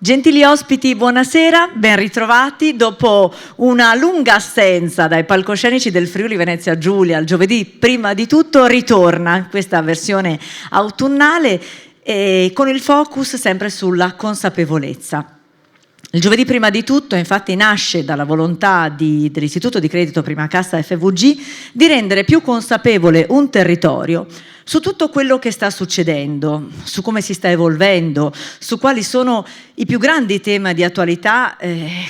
Gentili ospiti, buonasera, ben ritrovati. Dopo una lunga assenza dai palcoscenici del Friuli Venezia Giulia, il giovedì prima di tutto ritorna questa versione autunnale con il focus sempre sulla consapevolezza. Il giovedì prima di tutto infatti nasce dalla volontà dell'Istituto di Credito Prima Cassa FVG di rendere più consapevole un territorio su tutto quello che sta succedendo, su come si sta evolvendo, su quali sono i più grandi temi di attualità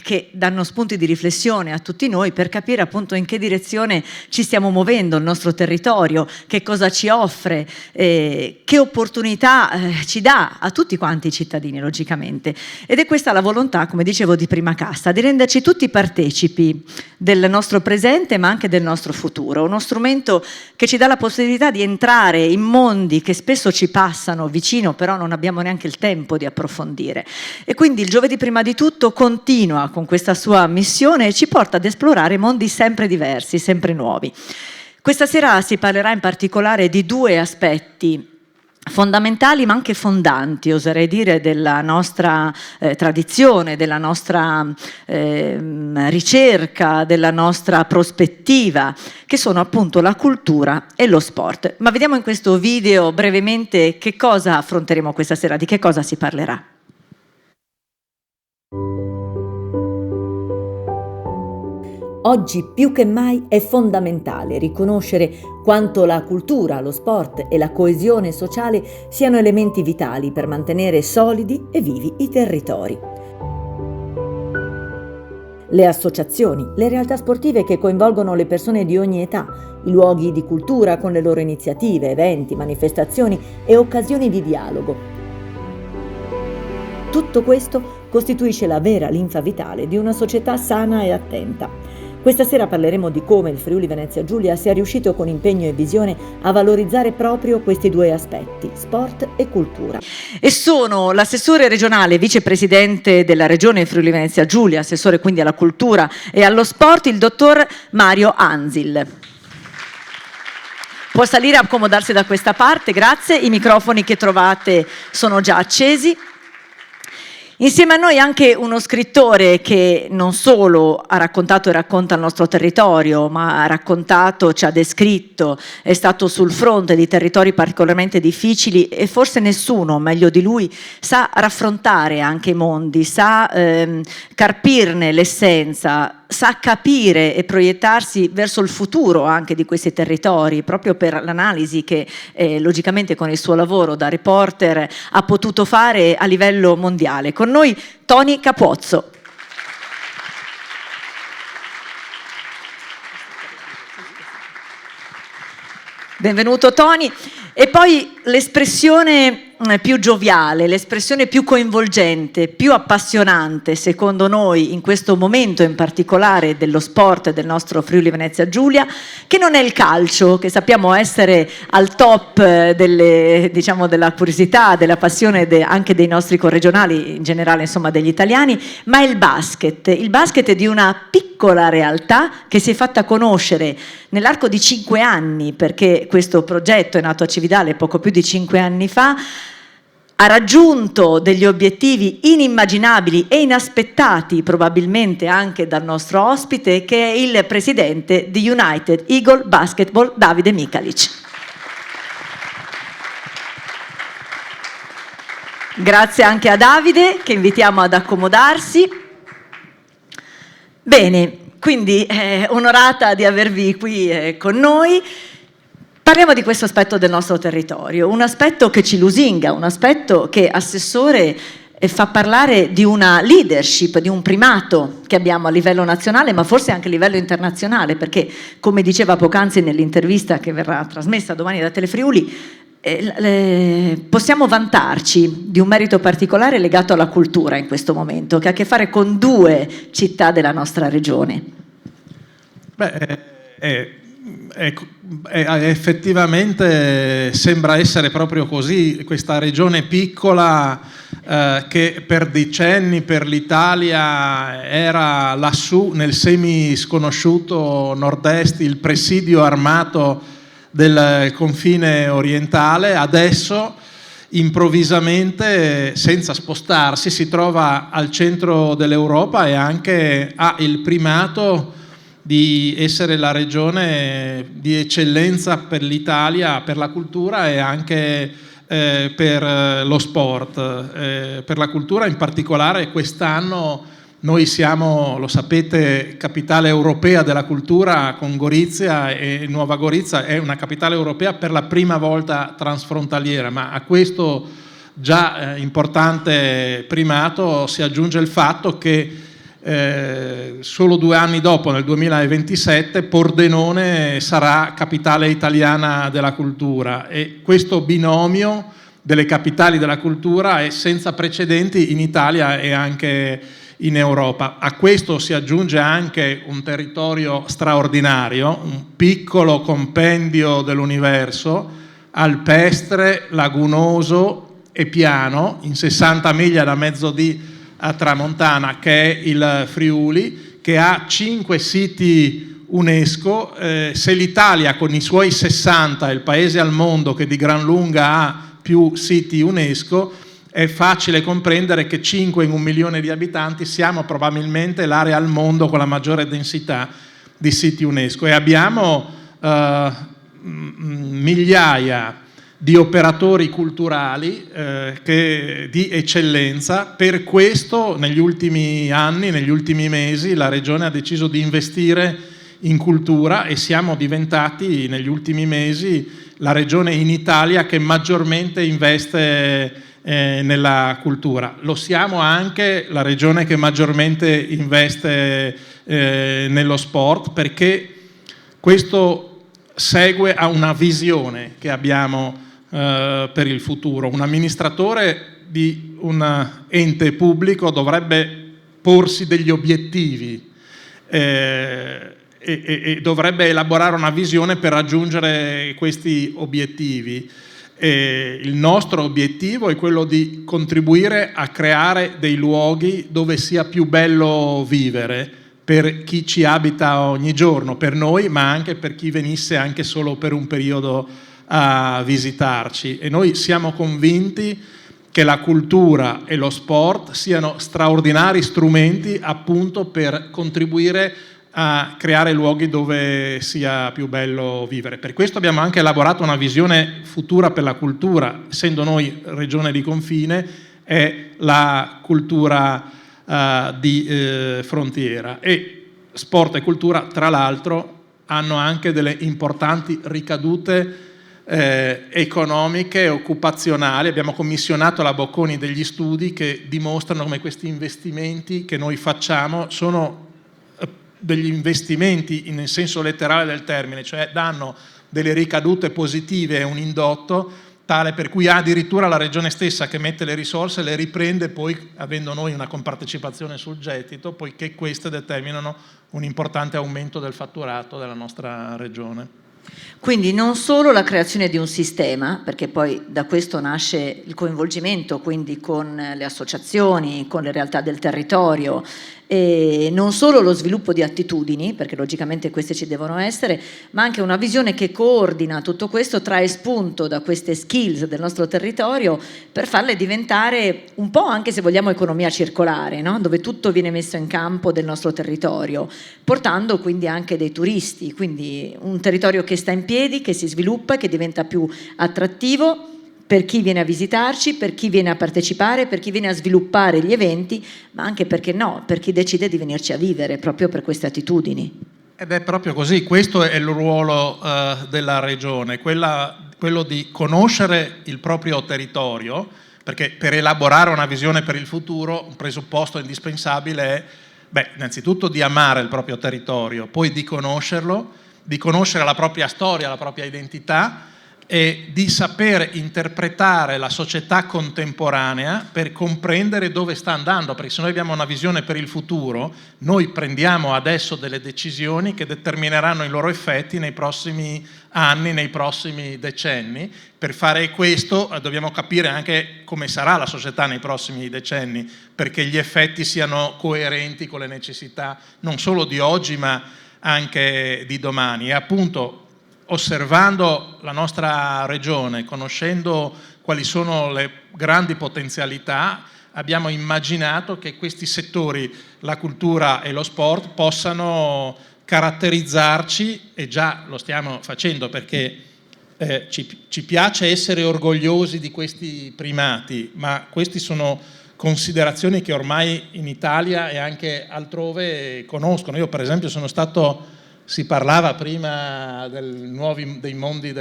che danno spunti di riflessione a tutti noi per capire appunto in che direzione ci stiamo muovendo il nostro territorio, che cosa ci offre, che opportunità ci dà a tutti quanti i cittadini logicamente. Ed è questa la volontà, come dicevo, di Prima Cassa, di renderci tutti partecipi del nostro presente ma anche del nostro futuro, uno strumento che ci dà la possibilità di entrare in mondi che spesso ci passano vicino, però non abbiamo neanche il tempo di approfondire. E quindi il giovedì prima di tutto continua con questa sua missione e ci porta ad esplorare mondi sempre diversi, sempre nuovi. Questa sera si parlerà in particolare di due aspetti fondamentali ma anche fondanti, oserei dire, della nostra tradizione, della nostra ricerca, della nostra prospettiva, che sono appunto la cultura e lo sport. Ma vediamo in questo video brevemente che cosa affronteremo questa sera, di che cosa si parlerà. Oggi più che mai è fondamentale riconoscere quanto la cultura, lo sport e la coesione sociale siano elementi vitali per mantenere solidi e vivi i territori. Le associazioni, le realtà sportive che coinvolgono le persone di ogni età, i luoghi di cultura con le loro iniziative, eventi, manifestazioni e occasioni di dialogo. Tutto questo costituisce la vera linfa vitale di una società sana e attenta. Questa sera parleremo di come il Friuli Venezia Giulia sia riuscito con impegno e visione a valorizzare proprio questi due aspetti, sport e cultura. E sono l'assessore regionale, vicepresidente della regione Friuli Venezia Giulia, assessore quindi alla cultura e allo sport, il dottor Mario Anzil. Può salire a accomodarsi da questa parte, grazie. I microfoni che trovate sono già accesi. Insieme a noi anche uno scrittore che non solo ha raccontato e racconta il nostro territorio, ma ha raccontato, ci ha descritto, è stato sul fronte di territori particolarmente difficili e forse nessuno meglio di lui sa raffrontare anche i mondi, sa carpirne l'essenza, sa capire e proiettarsi verso il futuro anche di questi territori, proprio per l'analisi che logicamente con il suo lavoro da reporter ha potuto fare a livello mondiale. Con noi Tony Capuozzo. Benvenuto Tony. E poi l'espressione più gioviale, l'espressione più coinvolgente, più appassionante secondo noi in questo momento in particolare dello sport del nostro Friuli Venezia Giulia, che non è il calcio, che sappiamo essere al top della curiosità, della passione anche dei nostri corregionali, in generale insomma degli italiani, ma è il basket di una piccola realtà che si è fatta conoscere nell'arco di 5 anni, perché questo progetto è nato a Cividale poco più di 5 anni fa, ha raggiunto degli obiettivi inimmaginabili e inaspettati probabilmente anche dal nostro ospite, che è il presidente di United Eagle Basketball, Davide Mikalic. Grazie anche a Davide, che invitiamo ad accomodarsi. Bene, quindi onorata di avervi qui con noi. Parliamo di questo aspetto del nostro territorio, un aspetto che ci lusinga, un aspetto che assessore fa parlare di una leadership, di un primato che abbiamo a livello nazionale, ma forse anche a livello internazionale, perché come diceva poc'anzi nell'intervista che verrà trasmessa domani da Telefriuli, possiamo vantarci di un merito particolare legato alla cultura in questo momento, che ha a che fare con 2 città della nostra regione. Effettivamente sembra essere proprio così, questa regione piccola che per decenni per l'Italia era lassù nel semi sconosciuto nord-est, il presidio armato del confine orientale, adesso improvvisamente, senza spostarsi, si trova al centro dell'Europa e anche ha il primato di essere la regione di eccellenza per l'Italia, per la cultura e anche per lo sport. Per la cultura in particolare quest'anno noi siamo, lo sapete, capitale europea della cultura con Gorizia, e Nuova Gorizia è una capitale europea per la prima volta transfrontaliera, ma a questo già importante primato si aggiunge il fatto che solo 2 anni dopo, nel 2027, Pordenone sarà capitale italiana della cultura, e questo binomio delle capitali della cultura è senza precedenti in Italia e anche in Europa. A questo si aggiunge anche un territorio straordinario, un piccolo compendio dell'universo, alpestre, lagunoso e piano, in 60 miglia da Mezzodì a Tramontana, che è il Friuli, che ha 5 siti UNESCO. Se l'Italia con i suoi 60 è il paese al mondo che di gran lunga ha più siti UNESCO, è facile comprendere che 5 in 1 milione di abitanti siamo probabilmente l'area al mondo con la maggiore densità di siti UNESCO, e abbiamo migliaia di operatori culturali di eccellenza. Per questo negli ultimi anni, negli ultimi mesi, la Regione ha deciso di investire in cultura e siamo diventati negli ultimi mesi la regione in Italia che maggiormente investe nella cultura. Lo siamo anche la regione che maggiormente investe nello sport, perché questo segue a una visione che abbiamo per il futuro. Un amministratore di un ente pubblico dovrebbe porsi degli obiettivi e dovrebbe elaborare una visione per raggiungere questi obiettivi. Il nostro obiettivo è quello di contribuire a creare dei luoghi dove sia più bello vivere per chi ci abita ogni giorno, per noi, ma anche per chi venisse anche solo per un periodo a visitarci. E noi siamo convinti che la cultura e lo sport siano straordinari strumenti appunto per contribuire a creare luoghi dove sia più bello vivere. Per questo abbiamo anche elaborato una visione futura per la cultura. Essendo noi regione di confine, è la cultura di frontiera. E sport e cultura, tra l'altro, hanno anche delle importanti ricadute economiche e occupazionali. Abbiamo commissionato alla Bocconi degli studi che dimostrano come questi investimenti che noi facciamo sono degli investimenti nel senso letterale del termine, cioè danno delle ricadute positive e un indotto tale per cui addirittura la regione stessa che mette le risorse le riprende poi, avendo noi una compartecipazione sul gettito, poiché queste determinano un importante aumento del fatturato della nostra regione. Quindi non solo la creazione di un sistema, perché poi da questo nasce il coinvolgimento, quindi con le associazioni, con le realtà del territorio, e non solo lo sviluppo di attitudini, perché logicamente queste ci devono essere, ma anche una visione che coordina tutto questo, trae spunto da queste skills del nostro territorio per farle diventare un po', anche se vogliamo, economia circolare, no? Dove tutto viene messo in campo del nostro territorio, portando quindi anche dei turisti, quindi un territorio che sta in piedi, che si sviluppa, che diventa più attrattivo per chi viene a visitarci, per chi viene a partecipare, per chi viene a sviluppare gli eventi, ma anche, perché no, per chi decide di venirci a vivere proprio per queste attitudini. Ed è proprio così, questo è il ruolo della regione, quello di conoscere il proprio territorio, perché per elaborare una visione per il futuro un presupposto indispensabile è innanzitutto di amare il proprio territorio, poi di conoscerlo, di conoscere la propria storia, la propria identità, e di saper interpretare la società contemporanea per comprendere dove sta andando, perché se noi abbiamo una visione per il futuro, noi prendiamo adesso delle decisioni che determineranno i loro effetti nei prossimi anni, nei prossimi decenni. Per fare questo dobbiamo capire anche come sarà la società nei prossimi decenni, perché gli effetti siano coerenti con le necessità non solo di oggi ma anche di domani. E appunto, osservando la nostra regione, conoscendo quali sono le grandi potenzialità, abbiamo immaginato che questi settori, la cultura e lo sport, possano caratterizzarci, e già lo stiamo facendo perché ci piace essere orgogliosi di questi primati, ma questi sono considerazioni che ormai in Italia e anche altrove conoscono. Io per esempio sono stato, si parlava prima dei mondi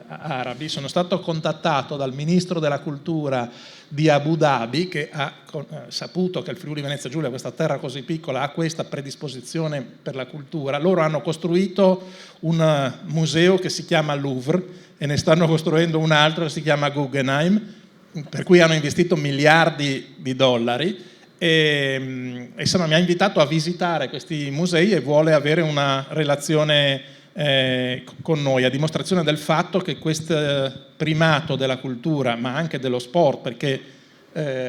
arabi, sono stato contattato dal ministro della cultura di Abu Dhabi, che ha saputo che il Friuli Venezia Giulia, questa terra così piccola, ha questa predisposizione per la cultura. Loro hanno costruito un museo che si chiama Louvre e ne stanno costruendo un altro che si chiama Guggenheim, per cui hanno investito miliardi di dollari. E insomma mi ha invitato a visitare questi musei e vuole avere una relazione con noi, a dimostrazione del fatto che questo primato della cultura, ma anche dello sport, perché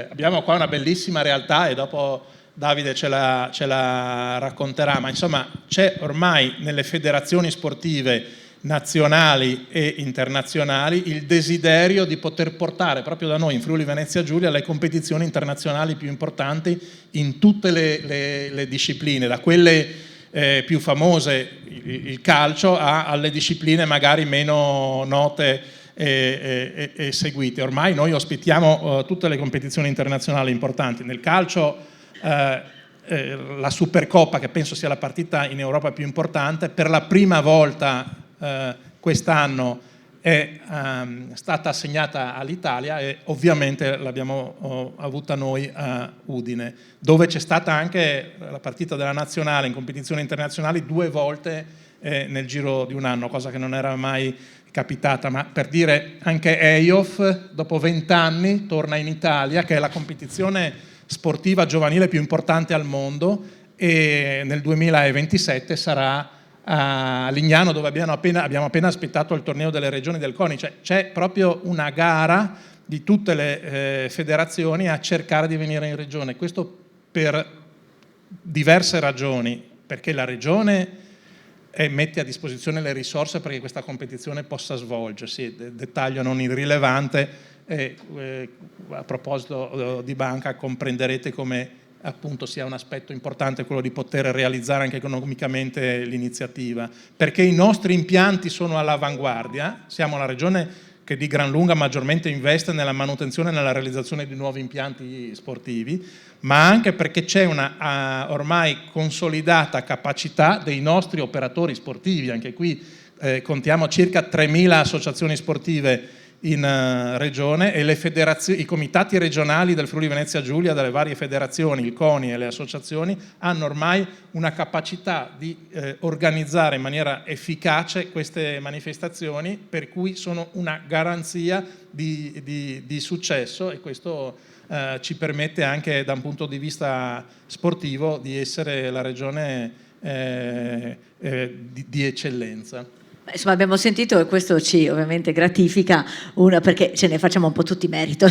abbiamo qua una bellissima realtà e dopo Davide ce la racconterà, ma insomma c'è ormai nelle federazioni sportive nazionali e internazionali il desiderio di poter portare proprio da noi in Friuli Venezia Giulia le competizioni internazionali più importanti in tutte le discipline, da quelle più famose, il calcio, alle discipline magari meno note e seguite. Ormai noi ospitiamo tutte le competizioni internazionali importanti. Nel calcio la Supercoppa, che penso sia la partita in Europa più importante, per la prima volta quest'anno è stata assegnata all'Italia e ovviamente l'abbiamo avuta noi a Udine, dove c'è stata anche la partita della nazionale in competizioni internazionali 2 volte nel giro di un anno, cosa che non era mai capitata. Ma per dire, anche EIOF dopo 20 anni torna in Italia, che è la competizione sportiva giovanile più importante al mondo, e nel 2027 sarà a Lignano, dove abbiamo appena aspettato il torneo delle regioni del CONI. Cioè, c'è proprio una gara di tutte le federazioni a cercare di venire in regione. Questo per diverse ragioni, perché la regione mette a disposizione le risorse perché questa competizione possa svolgersi. Dettaglio non irrilevante, a proposito di banca, comprenderete come appunto sia un aspetto importante quello di poter realizzare anche economicamente l'iniziativa, perché i nostri impianti sono all'avanguardia. Siamo la regione che di gran lunga maggiormente investe nella manutenzione e nella realizzazione di nuovi impianti sportivi, ma anche perché c'è una ormai consolidata capacità dei nostri operatori sportivi. Anche qui contiamo circa 3.000 associazioni sportive in regione, e le federazioni, i comitati regionali del Friuli Venezia Giulia, delle varie federazioni, il CONI e le associazioni, hanno ormai una capacità di organizzare in maniera efficace queste manifestazioni, per cui sono una garanzia di successo, e questo ci permette anche da un punto di vista sportivo di essere la regione di eccellenza. Insomma, abbiamo sentito, e questo ci ovviamente gratifica, perché ce ne facciamo un po' tutti merito,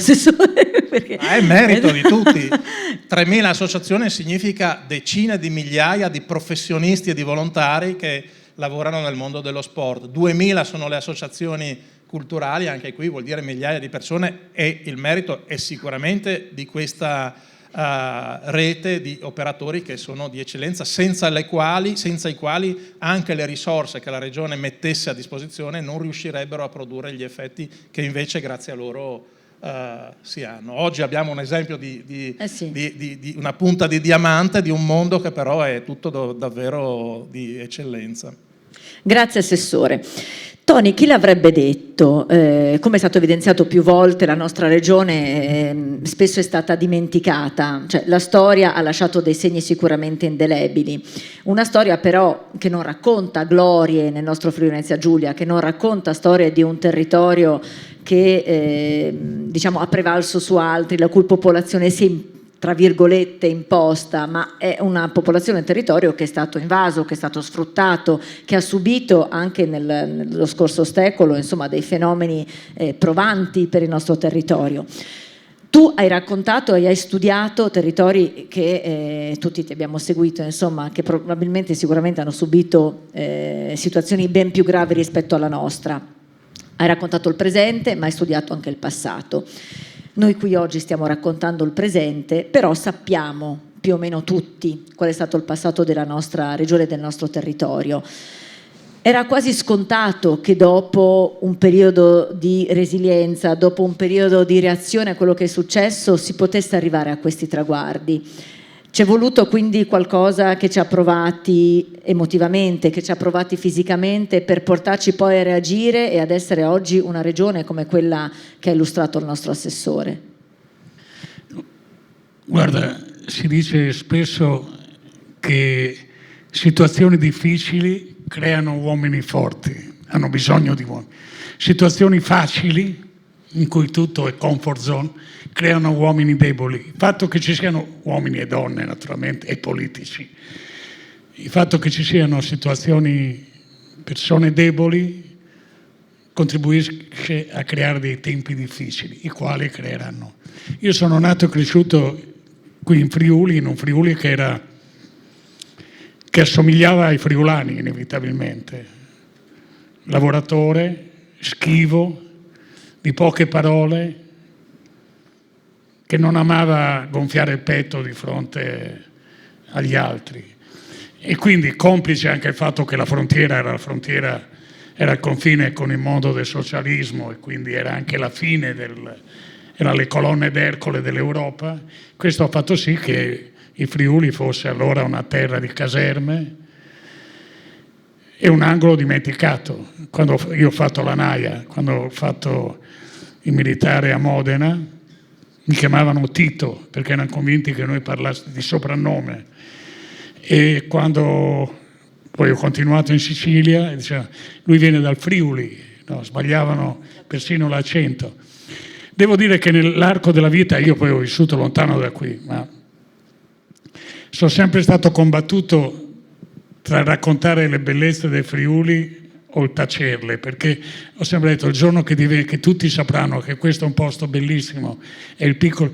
perché è merito di tutti. 3.000 associazioni significa decine di migliaia di professionisti e di volontari che lavorano nel mondo dello sport. 2.000 sono le associazioni culturali, anche qui vuol dire migliaia di persone, e il merito è sicuramente di questa rete di operatori che sono di eccellenza, senza i quali anche le risorse che la regione mettesse a disposizione non riuscirebbero a produrre gli effetti che invece grazie a loro si hanno. Oggi abbiamo un esempio di una punta di diamante di un mondo che però è tutto davvero di eccellenza. Grazie Assessore. Tony, chi l'avrebbe detto? Come è stato evidenziato più volte, la nostra regione spesso è stata dimenticata, cioè la storia ha lasciato dei segni sicuramente indelebili, una storia però che non racconta glorie nel nostro Friuli Venezia Giulia, che non racconta storie di un territorio che diciamo ha prevalso su altri, la cui popolazione si è tra virgolette imposta, ma è una popolazione, un territorio che è stato invaso, che è stato sfruttato, che ha subito anche nello scorso secolo insomma dei fenomeni provanti per il nostro territorio. Tu hai raccontato e hai studiato territori che tutti ti abbiamo seguito, insomma, che probabilmente sicuramente hanno subito situazioni ben più gravi rispetto alla nostra. Hai raccontato il presente, ma hai studiato anche il passato. Noi qui oggi stiamo raccontando il presente, però sappiamo più o meno tutti qual è stato il passato della nostra regione e del nostro territorio. Era quasi scontato che dopo un periodo di resilienza, dopo un periodo di reazione a quello che è successo, si potesse arrivare a questi traguardi. C'è voluto quindi qualcosa che ci ha provati emotivamente, che ci ha provati fisicamente, per portarci poi a reagire e ad essere oggi una regione come quella che ha illustrato il nostro assessore. Guarda, si dice spesso che situazioni difficili creano uomini forti, hanno bisogno di uomini. Situazioni facili, in cui tutto è comfort zone, creano uomini deboli. Il fatto che ci siano uomini e donne, naturalmente, e politici, il fatto che ci siano situazioni, persone deboli, contribuisce a creare dei tempi difficili, i quali creeranno. Io sono nato e cresciuto qui in Friuli, in un Friuli che assomigliava ai friulani inevitabilmente. Lavoratore, schivo, di poche parole, che non amava gonfiare il petto di fronte agli altri. E quindi complice anche il fatto che la frontiera era il confine con il mondo del socialismo, e quindi era anche la fine erano le colonne d'Ercole dell'Europa. Questo ha fatto sì che il Friuli fosse allora una terra di caserme e un angolo dimenticato. Quando io ho fatto la Naia, quando ho fatto il militare a Modena, mi chiamavano Tito perché erano convinti che noi parlassi di soprannome. E quando poi ho continuato in Sicilia, diceva, lui viene dal Friuli, no, sbagliavano persino l'accento. Devo dire che nell'arco della vita, io poi ho vissuto lontano da qui, ma sono sempre stato combattuto tra raccontare le bellezze del Friuli o il tacerle, perché ho sempre detto il giorno che tutti sapranno che questo è un posto bellissimo e il piccolo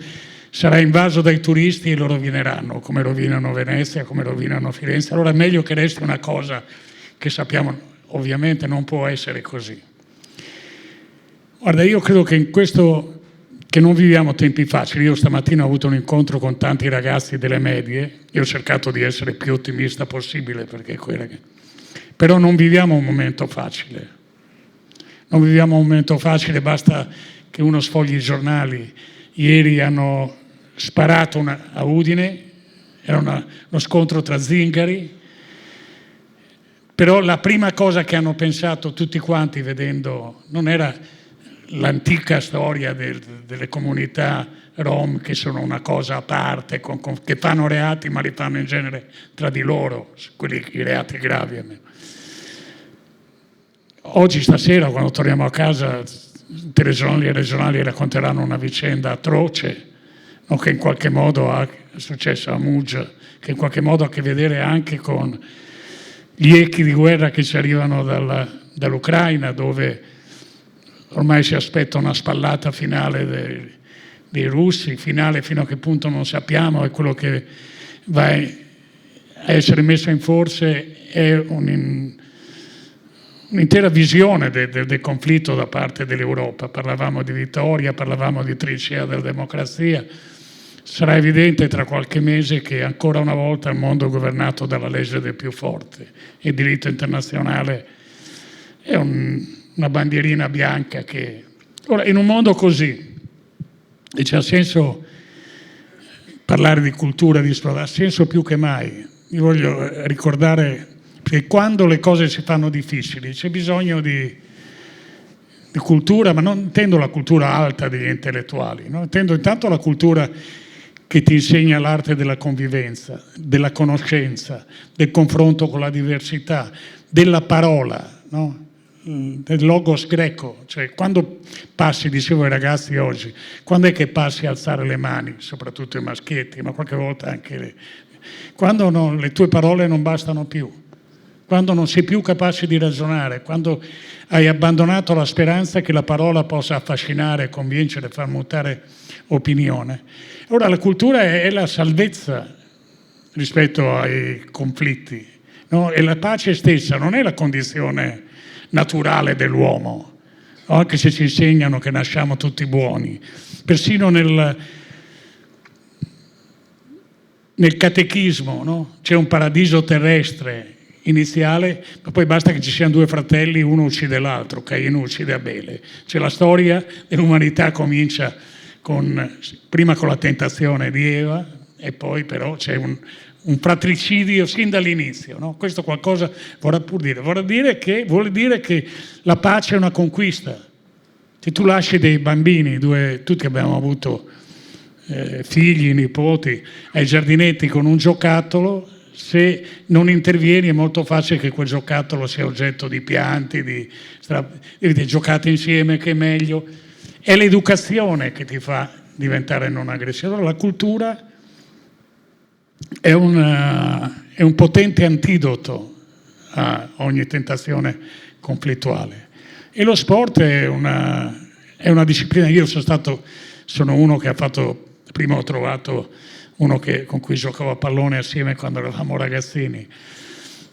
sarà invaso dai turisti e lo rovineranno, come rovinano Venezia, come rovinano Firenze. Allora è meglio che resti una cosa che sappiamo, ovviamente non può essere così. Guarda, io credo che che non viviamo tempi facili. Io stamattina ho avuto un incontro con tanti ragazzi delle medie e ho cercato di essere il più ottimista possibile, perché però non viviamo un momento facile. Non viviamo un momento facile, basta che uno sfogli i giornali. Ieri hanno sparato a Udine, era uno scontro tra zingari, però la prima cosa che hanno pensato tutti quanti vedendo non era l'antica storia delle comunità rom che sono una cosa a parte, che fanno reati ma li fanno in genere tra di loro, i reati gravi. Oggi stasera quando torniamo a casa i telegiornali e regionali racconteranno una vicenda atroce, no, che in qualche modo è successa a Muggia, che in qualche modo ha a che vedere anche con gli echi di guerra che ci arrivano dall'Ucraina, dove ormai si aspetta una spallata finale dei russi, finale fino a che punto non sappiamo, e quello che va a essere messo in forse è un'intera visione del conflitto da parte dell'Europa. Parlavamo di vittoria, parlavamo di trincea della democrazia. Sarà evidente tra qualche mese che ancora una volta il mondo è governato dalla legge del più forte. Il diritto internazionale è una bandierina bianca che... Ora, in un mondo così, c'ha senso parlare di cultura, ha senso più che mai. Io voglio ricordare che quando le cose si fanno difficili c'è bisogno di cultura, ma non intendo la cultura alta degli intellettuali, no? Intendo intanto la cultura che ti insegna l'arte della convivenza, della conoscenza, del confronto con la diversità, della parola, no? Del logos greco, cioè quando passi, dicevo ai ragazzi oggi, quando è che passi a alzare le mani, soprattutto i maschietti, ma qualche volta anche quando le tue parole non bastano più, quando non sei più capace di ragionare, quando hai abbandonato la speranza che la parola possa affascinare, convincere, far mutare opinione. Ora la cultura è la salvezza rispetto ai conflitti, no? E la pace stessa non è la condizione naturale dell'uomo, anche se ci insegnano che nasciamo tutti buoni. Persino nel catechismo, no? C'è un paradiso terrestre iniziale, ma poi basta che ci siano due fratelli, uno uccide l'altro, Caino uccide Abele. Cioè la storia dell'umanità comincia prima con la tentazione di Eva e poi però c'è un fratricidio sin dall'inizio, no? Questo qualcosa vuole dire che la pace è una conquista. Se tu lasci dei bambini, tutti abbiamo avuto figli, nipoti, ai giardinetti con un giocattolo, se non intervieni è molto facile che quel giocattolo sia oggetto di pianti, giocate insieme che è meglio. È l'educazione che ti fa diventare non aggressivo. Allora la cultura è un potente antidoto a ogni tentazione conflittuale. E lo sport è una disciplina. Io sono uno che prima ho trovato uno con cui giocavo a pallone assieme quando eravamo ragazzini.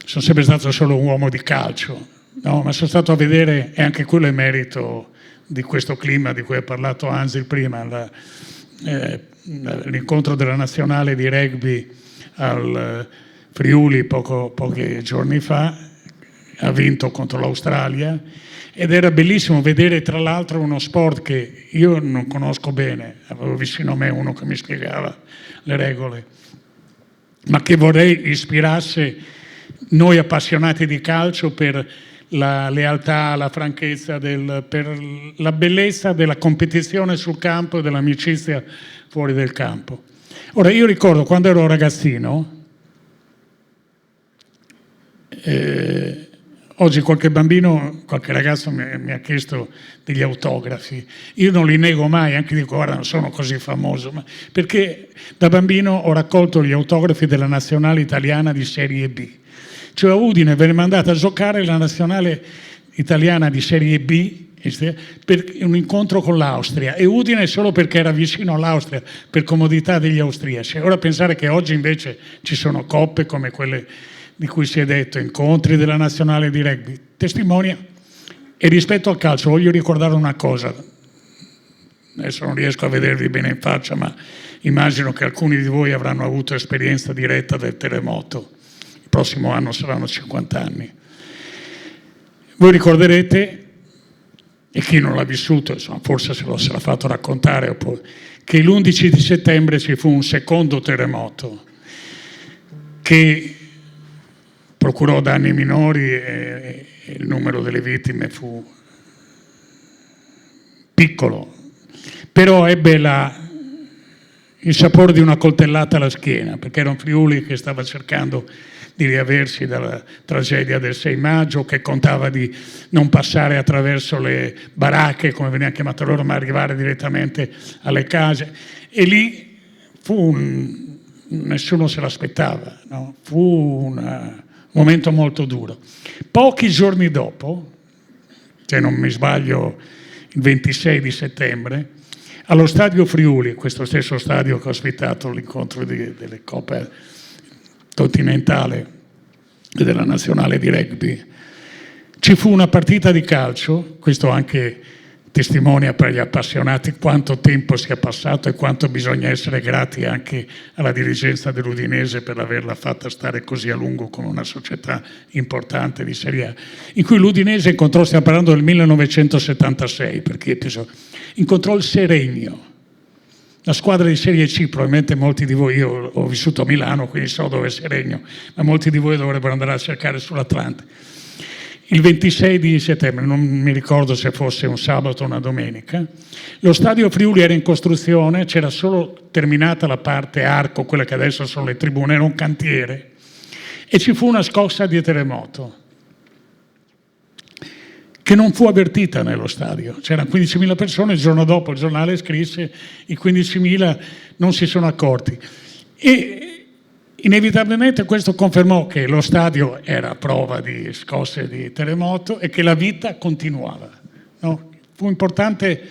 Sono sempre stato solo un uomo di calcio, no? Ma sono stato a vedere, e anche quello è merito di questo clima di cui ha parlato Anzil prima, l'incontro della nazionale di rugby al Friuli pochi giorni fa, ha vinto contro l'Australia, ed era bellissimo vedere tra l'altro uno sport che io non conosco bene, avevo vicino a me uno che mi spiegava le regole, ma che vorrei ispirasse noi appassionati di calcio per la lealtà, la franchezza, per la bellezza della competizione sul campo e dell'amicizia fuori del campo. Ora, io ricordo quando ero ragazzino, oggi qualche ragazzo mi ha chiesto degli autografi. Io non li nego mai, anche dico guarda non sono così famoso, perché da bambino ho raccolto gli autografi della nazionale italiana di Serie B. Cioè a Udine venne mandata a giocare la nazionale italiana di Serie B per un incontro con l'Austria, e Udine solo perché era vicino all'Austria, per comodità degli austriaci. Ora pensare che oggi invece ci sono coppe come quelle di cui si è detto, incontri della nazionale di rugby, testimonia. E rispetto al calcio voglio ricordare una cosa, adesso non riesco a vedervi bene in faccia, ma immagino che alcuni di voi avranno avuto esperienza diretta del terremoto. Il prossimo anno saranno 50 anni. Voi ricorderete, e chi non l'ha vissuto, insomma, forse se l'ha fatto raccontare, che l'11 di settembre ci fu un secondo terremoto che procurò danni minori e il numero delle vittime fu piccolo, però ebbe il sapore di una coltellata alla schiena, perché era un Friuli che stava cercando di riaversi dalla tragedia del 6 maggio, che contava di non passare attraverso le baracche, come veniva chiamato loro, ma arrivare direttamente alle case. E lì nessuno se l'aspettava, no? Fu un momento molto duro. Pochi giorni dopo, se non mi sbaglio il 26 di settembre, allo stadio Friuli, questo stesso stadio che ha ospitato l'incontro delle Coppe continentale e della nazionale di rugby, ci fu una partita di calcio. Questo anche testimonia per gli appassionati quanto tempo sia passato e quanto bisogna essere grati anche alla dirigenza dell'Udinese per averla fatta stare così a lungo come una società importante di Serie A, in cui l'Udinese incontrò, stiamo parlando del 1976, perché incontrò il Seregno, la squadra di Serie C. Probabilmente molti di voi, io ho vissuto a Milano, quindi so dove è Seregno, ma molti di voi dovrebbero andare a cercare sull'Atlante. Il 26 di settembre, non mi ricordo se fosse un sabato o una domenica, lo stadio Friuli era in costruzione, c'era solo terminata la parte arco, quella che adesso sono le tribune, era un cantiere, e ci fu una scossa di terremoto che non fu avvertita nello stadio. C'erano 15.000 persone, il giorno dopo il giornale scrisse i 15.000 non si sono accorti. E inevitabilmente questo confermò che lo stadio era a prova di scosse di terremoto e che la vita continuava, no? Fu importante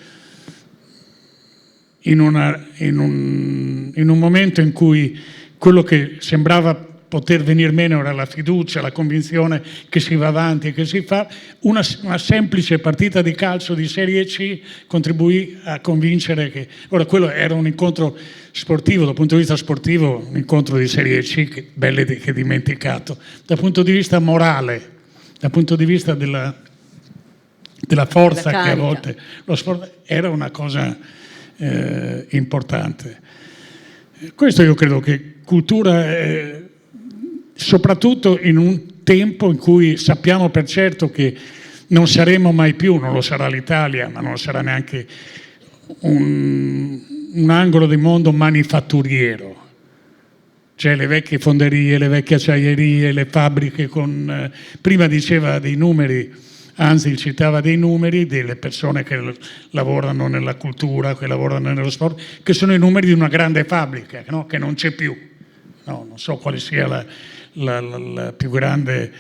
in un momento in cui quello che sembrava poter venire meno era la fiducia, la convinzione che si va avanti e che si fa. Una semplice partita di calcio di Serie C contribuì a convincere che... Ora, quello era un incontro sportivo, dal punto di vista sportivo, un incontro di Serie C che è dimenticato. Dal punto di vista morale, dal punto di vista della forza che a volte lo sport era una cosa importante. Questo io credo che cultura, soprattutto in un tempo in cui sappiamo per certo che non saremo mai più, non lo sarà l'Italia, ma non lo sarà neanche un angolo di mondo manifatturiero. Cioè le vecchie fonderie, le vecchie acciaierie, le fabbriche con... prima diceva dei numeri, anzi citava dei numeri delle persone che lavorano nella cultura, che lavorano nello sport, che sono i numeri di una grande fabbrica, no? Che non c'è più. No, non so quale sia la più grande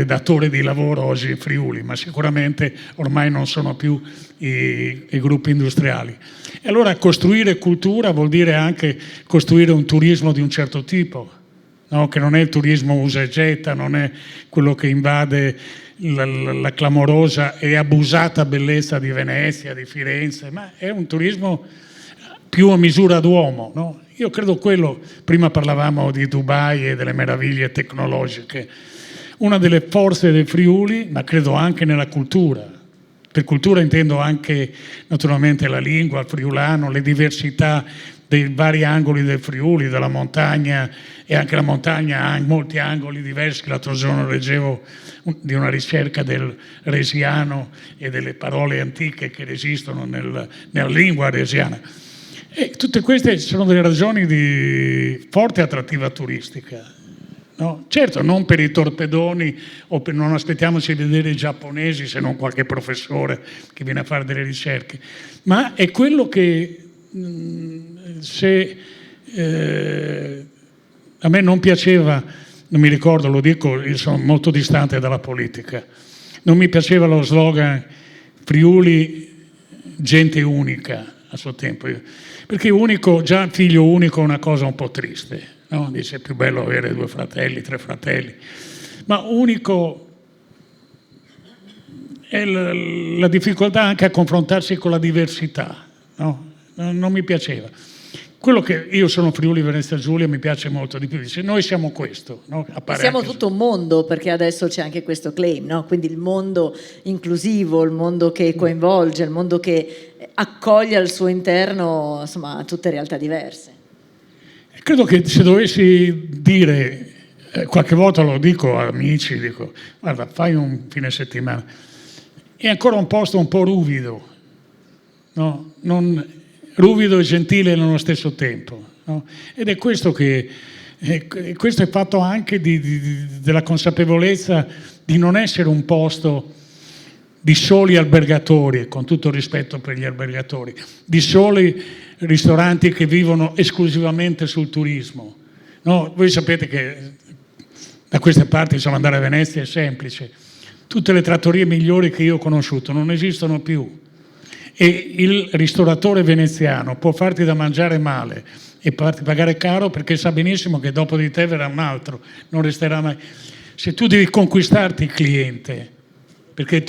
datore di lavoro oggi in Friuli, ma sicuramente ormai non sono più i gruppi industriali. E allora costruire cultura vuol dire anche costruire un turismo di un certo tipo, no? Che non è il turismo usa e getta, non è quello che invade la clamorosa e abusata bellezza di Venezia, di Firenze, ma è un turismo più a misura d'uomo, no? Io credo quello, prima parlavamo di Dubai e delle meraviglie tecnologiche, una delle forze del Friuli, ma credo anche nella cultura. Per cultura intendo anche naturalmente la lingua, il friulano, le diversità dei vari angoli del Friuli, della montagna, e anche la montagna ha molti angoli diversi. L'altro giorno leggevo di una ricerca del resiano e delle parole antiche che esistono nella lingua resiana. E tutte queste sono delle ragioni di forte attrattiva turistica. No? Certo, non per i torpedoni non aspettiamoci di vedere i giapponesi, se non qualche professore che viene a fare delle ricerche, ma è quello che a me non piaceva, non mi ricordo, lo dico, io sono molto distante dalla politica, non mi piaceva lo slogan Friuli gente unica a suo tempo, perché unico, già figlio unico è una cosa un po' triste, no? Dice è più bello avere 2 fratelli, 3 fratelli, ma unico è la difficoltà anche a confrontarsi con la diversità, no? Non mi piaceva. Quello che io sono Friuli Venezia Giulia mi piace molto di più, dice noi siamo questo, no? Siamo tutto un mondo, perché adesso c'è anche questo claim, no? Quindi il mondo inclusivo, il mondo che coinvolge, il mondo che accoglie al suo interno, insomma, tutte realtà diverse. Credo che se dovessi dire, qualche volta lo dico a amici, dico guarda fai un fine settimana, è ancora un posto un po' ruvido, no? Ruvido e gentile nello stesso tempo, no? Ed è questo che questo è fatto anche della consapevolezza di non essere un posto di soli albergatori, con tutto il rispetto per gli albergatori, di soli ristoranti che vivono esclusivamente sul turismo, no? Voi sapete che da queste parti, insomma, andare a Venezia è semplice, tutte le trattorie migliori che io ho conosciuto non esistono più. E il ristoratore veneziano può farti da mangiare male e farti pagare caro perché sa benissimo che dopo di te verrà un altro, non resterà mai. Se tu devi conquistarti il cliente, perché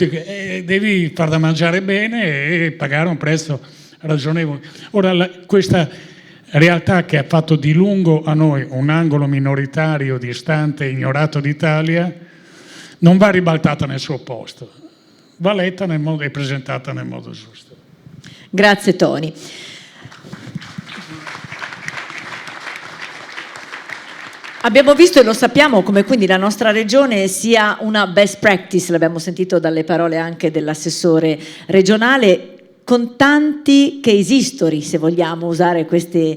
devi far da mangiare bene e pagare un prezzo ragionevole. Ora, questa realtà che ha fatto di lungo a noi un angolo minoritario, distante, ignorato d'Italia, non va ribaltata nel suo posto, va letta e presentata nel modo giusto. Grazie Tony. Abbiamo visto e lo sappiamo come quindi la nostra regione sia una best practice, l'abbiamo sentito dalle parole anche dell'assessore regionale, con tanti case history, se vogliamo usare queste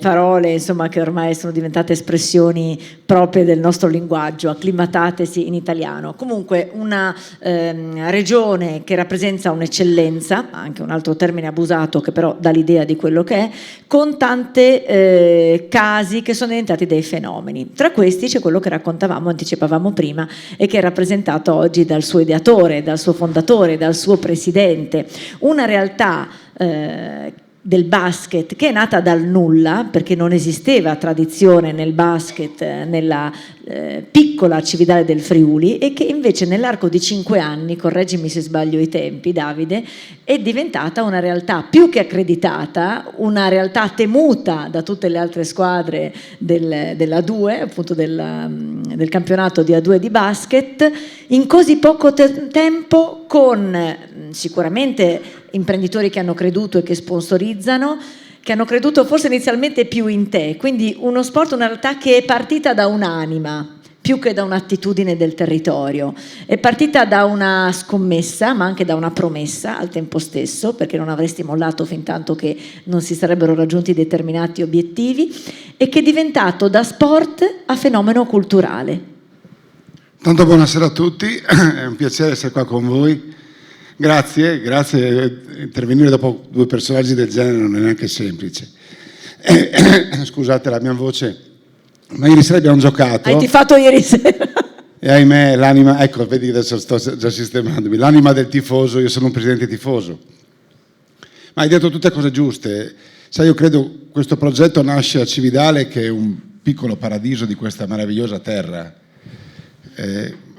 parole, insomma, che ormai sono diventate espressioni proprie del nostro linguaggio, acclimatatesi in italiano. Comunque una regione che rappresenta un'eccellenza, anche un altro termine abusato che però dà l'idea di quello che è, con tanti casi che sono diventati dei fenomeni. Tra questi c'è quello che raccontavamo, anticipavamo prima, e che è rappresentato oggi dal suo ideatore, dal suo fondatore, dal suo presidente. Una realtà del basket, che è nata dal nulla, perché non esisteva tradizione nel basket nella piccola Cividale del Friuli, e che invece nell'arco di 5 anni, correggimi se sbaglio i tempi Davide, è diventata una realtà più che accreditata, una realtà temuta da tutte le altre squadre della 2, appunto del campionato di A2 di basket, in così poco tempo, con sicuramente imprenditori che hanno creduto e che sponsorizzano, che hanno creduto forse inizialmente più in te, quindi uno sport, una realtà che è partita da un'anima più che da un'attitudine del territorio, è partita da una scommessa ma anche da una promessa al tempo stesso, perché non avresti mollato fin tanto che non si sarebbero raggiunti determinati obiettivi, e che è diventato da sport a fenomeno culturale. Tanto buonasera a tutti, è un piacere essere qua con voi. Grazie, intervenire dopo 2 personaggi del genere non è neanche semplice. Scusate la mia voce, ma ieri sera abbiamo giocato. Hai tifato ieri sera? E ahimè l'anima, ecco, vedi che adesso sto già sistemandomi, l'anima del tifoso, io sono un presidente tifoso. Ma hai detto tutte cose giuste. Sai, io credo questo progetto nasce a Cividale, che è un piccolo paradiso di questa meravigliosa terra,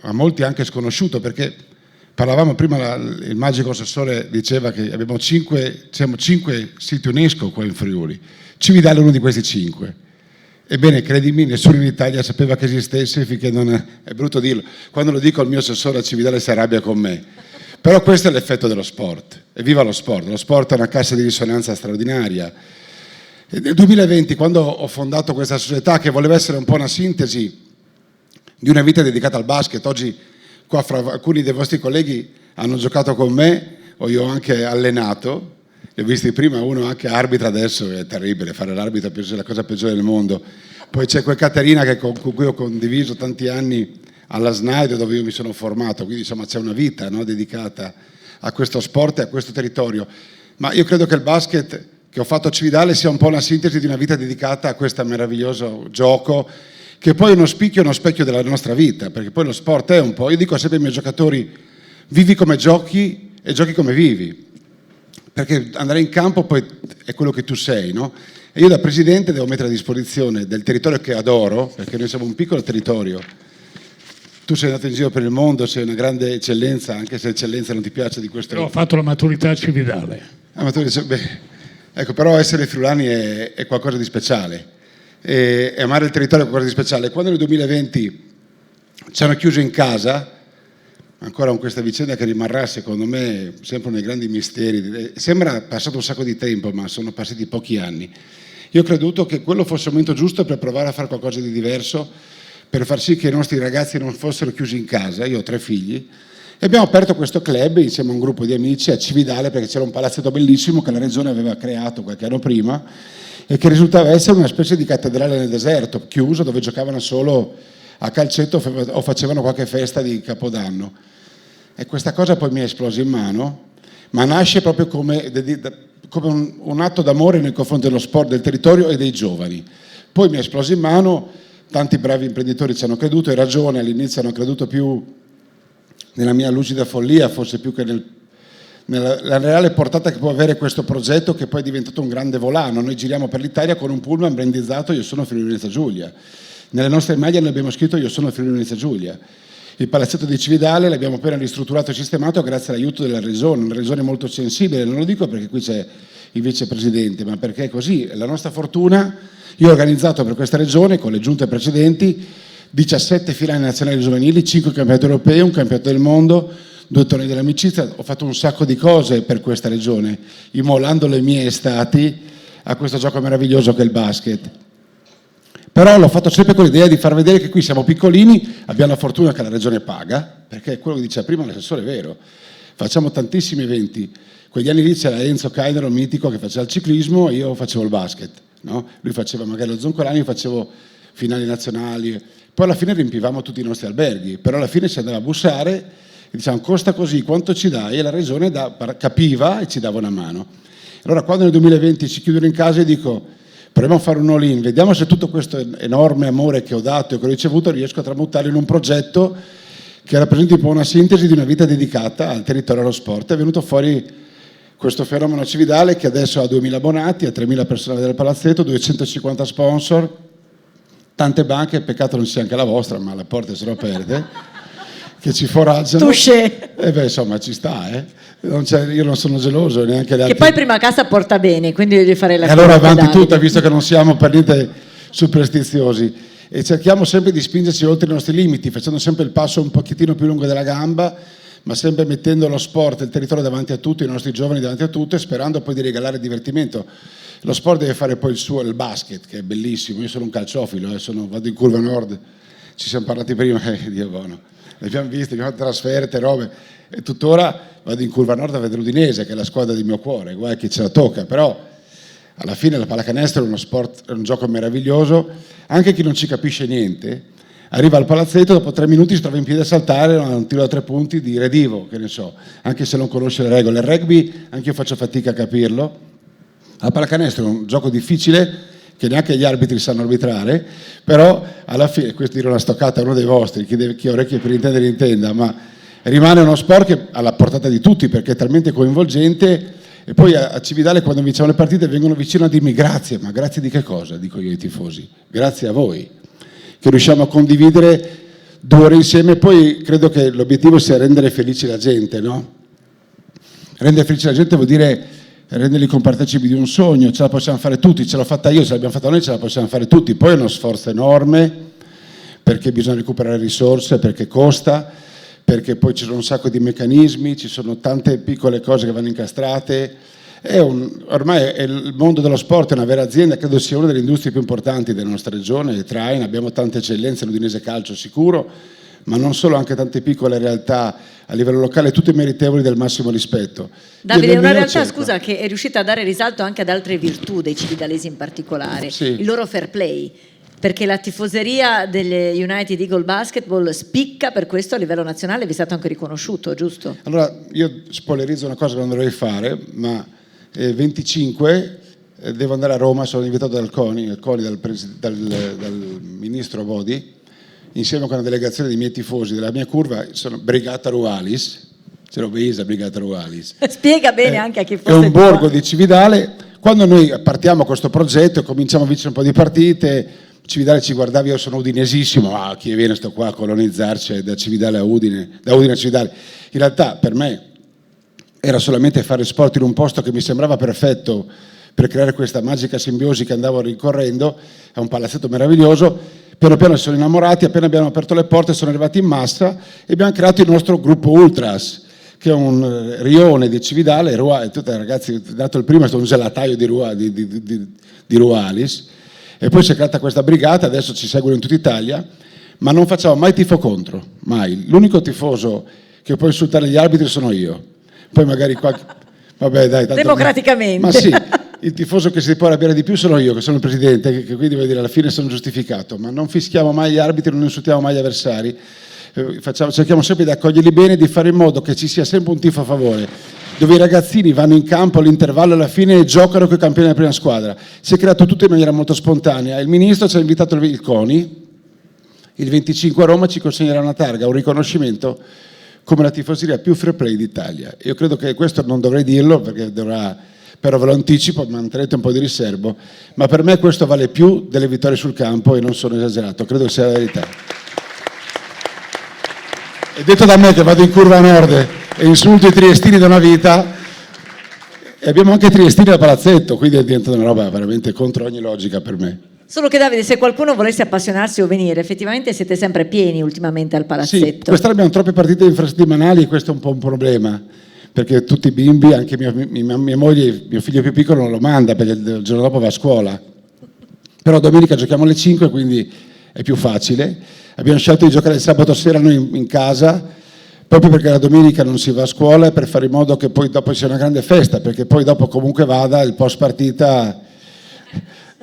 a molti anche sconosciuto, perché parlavamo prima, il magico assessore diceva che siamo 5 siti UNESCO qua in Friuli. Cividale è uno di questi 5. Ebbene, credimi, nessuno in Italia sapeva che esistesse finché non è brutto dirlo. Quando lo dico al mio assessore a Cividale si arrabbia con me. Però questo è l'effetto dello sport. Evviva lo sport! Lo sport è una cassa di risonanza straordinaria. E nel 2020, quando ho fondato questa società, che voleva essere un po' una sintesi di una vita dedicata al basket, oggi qua fra alcuni dei vostri colleghi hanno giocato con me, o io ho anche allenato, li ho visti prima, uno anche arbitra adesso, è terribile, fare l'arbitro penso sia la cosa peggiore del mondo. Poi c'è quel Caterina con cui ho condiviso tanti anni alla SNAID, dove io mi sono formato, quindi insomma c'è una vita, no, dedicata a questo sport e a questo territorio. Ma io credo che il basket che ho fatto a Cividale sia un po' una sintesi di una vita dedicata a questo meraviglioso gioco, che poi è uno specchio della nostra vita, perché poi lo sport è un po', io dico sempre ai miei giocatori, vivi come giochi e giochi come vivi, perché andare in campo poi è quello che tu sei, no? E io da presidente devo mettere a disposizione del territorio che adoro, perché noi siamo un piccolo territorio. Tu sei andato in giro per il mondo, sei una grande eccellenza, anche se eccellenza non ti piace di questo. Però ho fatto la maturità a Cividale. Ecco, però essere friulani è qualcosa di speciale. E amare il territorio è qualcosa di speciale. Quando nel 2020 ci hanno chiuso in casa, ancora con questa vicenda che rimarrà secondo me sempre uno dei grandi misteri, sembra passato un sacco di tempo ma sono passati pochi anni, io ho creduto che quello fosse il momento giusto per provare a fare qualcosa di diverso, per far sì che i nostri ragazzi non fossero chiusi in casa. Io ho 3 figli e abbiamo aperto questo club insieme a un gruppo di amici a Cividale, perché c'era un palazzetto bellissimo che la regione aveva creato qualche anno prima e che risultava essere una specie di cattedrale nel deserto, chiuso, dove giocavano solo a calcetto o facevano qualche festa di Capodanno. E questa cosa poi mi è esplosa in mano, ma nasce proprio come un atto d'amore nei confronti dello sport, del territorio e dei giovani. Poi mi è esplosa in mano, tanti bravi imprenditori ci hanno creduto, hai ragione, all'inizio hanno creduto più nella mia lucida follia, forse più che nella reale portata che può avere questo progetto, che poi è diventato un grande volano. Noi giriamo per l'Italia con un pullman brandizzato Io sono Friuli Venezia Giulia. Nelle nostre maglie noi abbiamo scritto Io sono Friuli Venezia Giulia. Il palazzetto di Cividale l'abbiamo appena ristrutturato e sistemato grazie all'aiuto della regione, una regione molto sensibile. Non lo dico perché qui c'è il vicepresidente, ma perché è così, è la nostra fortuna. Io ho organizzato per questa regione, con le giunte precedenti, 17 finali nazionali giovanili, 5 campionati europei, un campionato del mondo, 2 tornei dell'amicizia. Ho fatto un sacco di cose per questa regione, immolando le mie estati a questo gioco meraviglioso che è il basket. Però l'ho fatto sempre con l'idea di far vedere che qui siamo piccolini, abbiamo la fortuna che la regione paga, perché quello che diceva prima l'assessore è vero, facciamo tantissimi eventi. Quegli anni lì c'era Enzo Cainero, mitico, che faceva il ciclismo e io facevo il basket, no? Lui faceva magari lo Zoncolani, io facevo finali nazionali, poi alla fine riempivamo tutti i nostri alberghi, però alla fine si andava a bussare e diciamo costa così, quanto ci dai? E la regione capiva e ci dava una mano. Allora quando nel 2020 ci chiudono in casa, io dico proviamo a fare un all-in, vediamo se tutto questo enorme amore che ho dato e che ho ricevuto riesco a tramutarlo in un progetto che rappresenti un po' una sintesi di una vita dedicata al territorio e allo sport. È venuto fuori questo fenomeno Cividale che adesso ha 2.000 abbonati, ha 3.000 persone del palazzetto, 250 sponsor, tante banche, peccato non sia anche la vostra, ma la porta se lo perde, che ci foraggiano. Touché. E beh, insomma, ci sta, io non sono geloso, neanche le Che altre. poi prima casa porta bene, quindi devi fare la E allora cosa, avanti Davide. tutta, visto che non siamo per niente superstiziosi. E cerchiamo sempre di spingerci oltre i nostri limiti, facendo sempre il passo un pochettino più lungo della gamba, ma sempre mettendo lo sport e il territorio davanti a tutti, i nostri giovani davanti a tutto, e sperando poi di regalare divertimento. Lo sport deve fare poi il basket, che è bellissimo. Io sono un calciofilo, vado in curva nord, ci siamo parlati prima, Dio buono. Le abbiamo viste, abbiamo trasferte, robe, e tuttora vado in curva nord a vedere l'Udinese, che è la squadra del mio cuore, guai che ce la tocca, però alla fine la pallacanestro è uno sport, è un gioco meraviglioso. Anche chi non ci capisce niente arriva al palazzetto, dopo 3 minuti si trova in piedi a saltare un tiro da 3 punti di redivo, che ne so, anche se non conosce le regole. Il rugby anche io faccio fatica a capirlo. La pallacanestro è un gioco difficile che neanche gli arbitri sanno arbitrare, però alla fine, questo dire una stoccata a uno dei vostri, chi ha orecchie per intendere intenda, ma rimane uno sport che è alla portata di tutti perché è talmente coinvolgente. E poi a Cividale, quando vinciamo le partite, vengono vicino a dirmi grazie. Ma grazie di che cosa? Dico io ai tifosi. Grazie a voi, che riusciamo a condividere 2 ore insieme. Poi credo che l'obiettivo sia rendere felice la gente, no? Rendere felice la gente vuol dire renderli compartecipi di un sogno. Ce la possiamo fare tutti, ce l'ho fatta io, ce l'abbiamo fatta noi, ce la possiamo fare tutti. Poi è uno sforzo enorme, perché bisogna recuperare risorse, perché costa, perché poi ci sono un sacco di meccanismi, ci sono tante piccole cose che vanno incastrate. Ormai il mondo dello sport è una vera azienda, credo sia una delle industrie più importanti della nostra regione, e traina, abbiamo tante eccellenze, l'Udinese Calcio sicuro, ma non solo, anche tante piccole realtà a livello locale, tutte meritevoli del massimo rispetto. Davide, è una realtà, cerco. scusa, che è riuscita a dare risalto anche ad altre virtù dei cividalesi in particolare, Sì. il loro fair play, perché la tifoseria delle United Eagle Basketball spicca per questo a livello nazionale, vi è stato anche riconosciuto, giusto? Allora, io spoilerizzo una cosa che non dovrei fare, ma 25 devo andare a Roma, sono invitato dal CONI dal ministro Bodi, insieme con una delegazione dei miei tifosi della mia curva, sono Brigata Rualis, ce l'ho vista Brigata Rualis. Spiega bene anche a chi fosse È un di qua. borgo di Cividale. Quando noi partiamo con questo progetto, cominciamo a vincere un po' di partite, Cividale ci guardava, io sono udinesissimo, chi viene sto qua a colonizzarci da Cividale a Udine, da Udine a Cividale. In realtà per me era solamente fare sport in un posto che mi sembrava perfetto per creare questa magica simbiosi che andavo rincorrendo, è un palazzetto meraviglioso. Piano piano si sono innamorati, appena abbiamo aperto le porte sono arrivati in massa e abbiamo creato il nostro gruppo Ultras, che è un rione di Cividale, tutti i ragazzi, dato il primo è stato un gelataio di Rualis, e poi si è creata questa brigata, adesso ci seguono in tutta Italia, ma non facciamo mai tifo contro, mai. L'unico tifoso che può insultare gli arbitri sono io. Poi magari vabbè dai, tanto Democraticamente. ma sì, il tifoso che si può arrabbiare di più sono io, che sono il presidente, che quindi vuol dire alla fine sono giustificato, ma non fischiamo mai gli arbitri, non insultiamo mai gli avversari, cerchiamo sempre di accoglierli bene, di fare in modo che ci sia sempre un tifo a favore, dove i ragazzini vanno in campo all'intervallo alla fine e giocano con i campioni della prima squadra. Si è creato tutto in maniera molto spontanea. Il ministro ci ha invitato il CONI, il 25 a Roma ci consegnerà una targa, un riconoscimento come la tifoseria più fair play d'Italia. Io credo che questo non dovrei dirlo, perché però ve lo anticipo, mantenete un po' di riservo, ma per me questo vale più delle vittorie sul campo e non sono esagerato, credo che sia la verità. E detto da me che vado in curva nord e insulto i triestini da una vita, e abbiamo anche triestini al palazzetto, quindi è diventata una roba veramente contro ogni logica per me. Solo che Davide, se qualcuno volesse appassionarsi o venire, effettivamente siete sempre pieni ultimamente al palazzetto. Sì, quest'anno abbiamo troppe partite infrasettimanali e questo è un po' un problema, perché tutti i bimbi, anche mia moglie, mio figlio più piccolo non lo manda perché il giorno dopo va a scuola. Però domenica giochiamo alle 5, quindi è più facile. Abbiamo scelto di giocare il sabato sera noi in casa, proprio perché la domenica non si va a scuola e per fare in modo che poi dopo sia una grande festa, perché poi dopo comunque vada, il post partita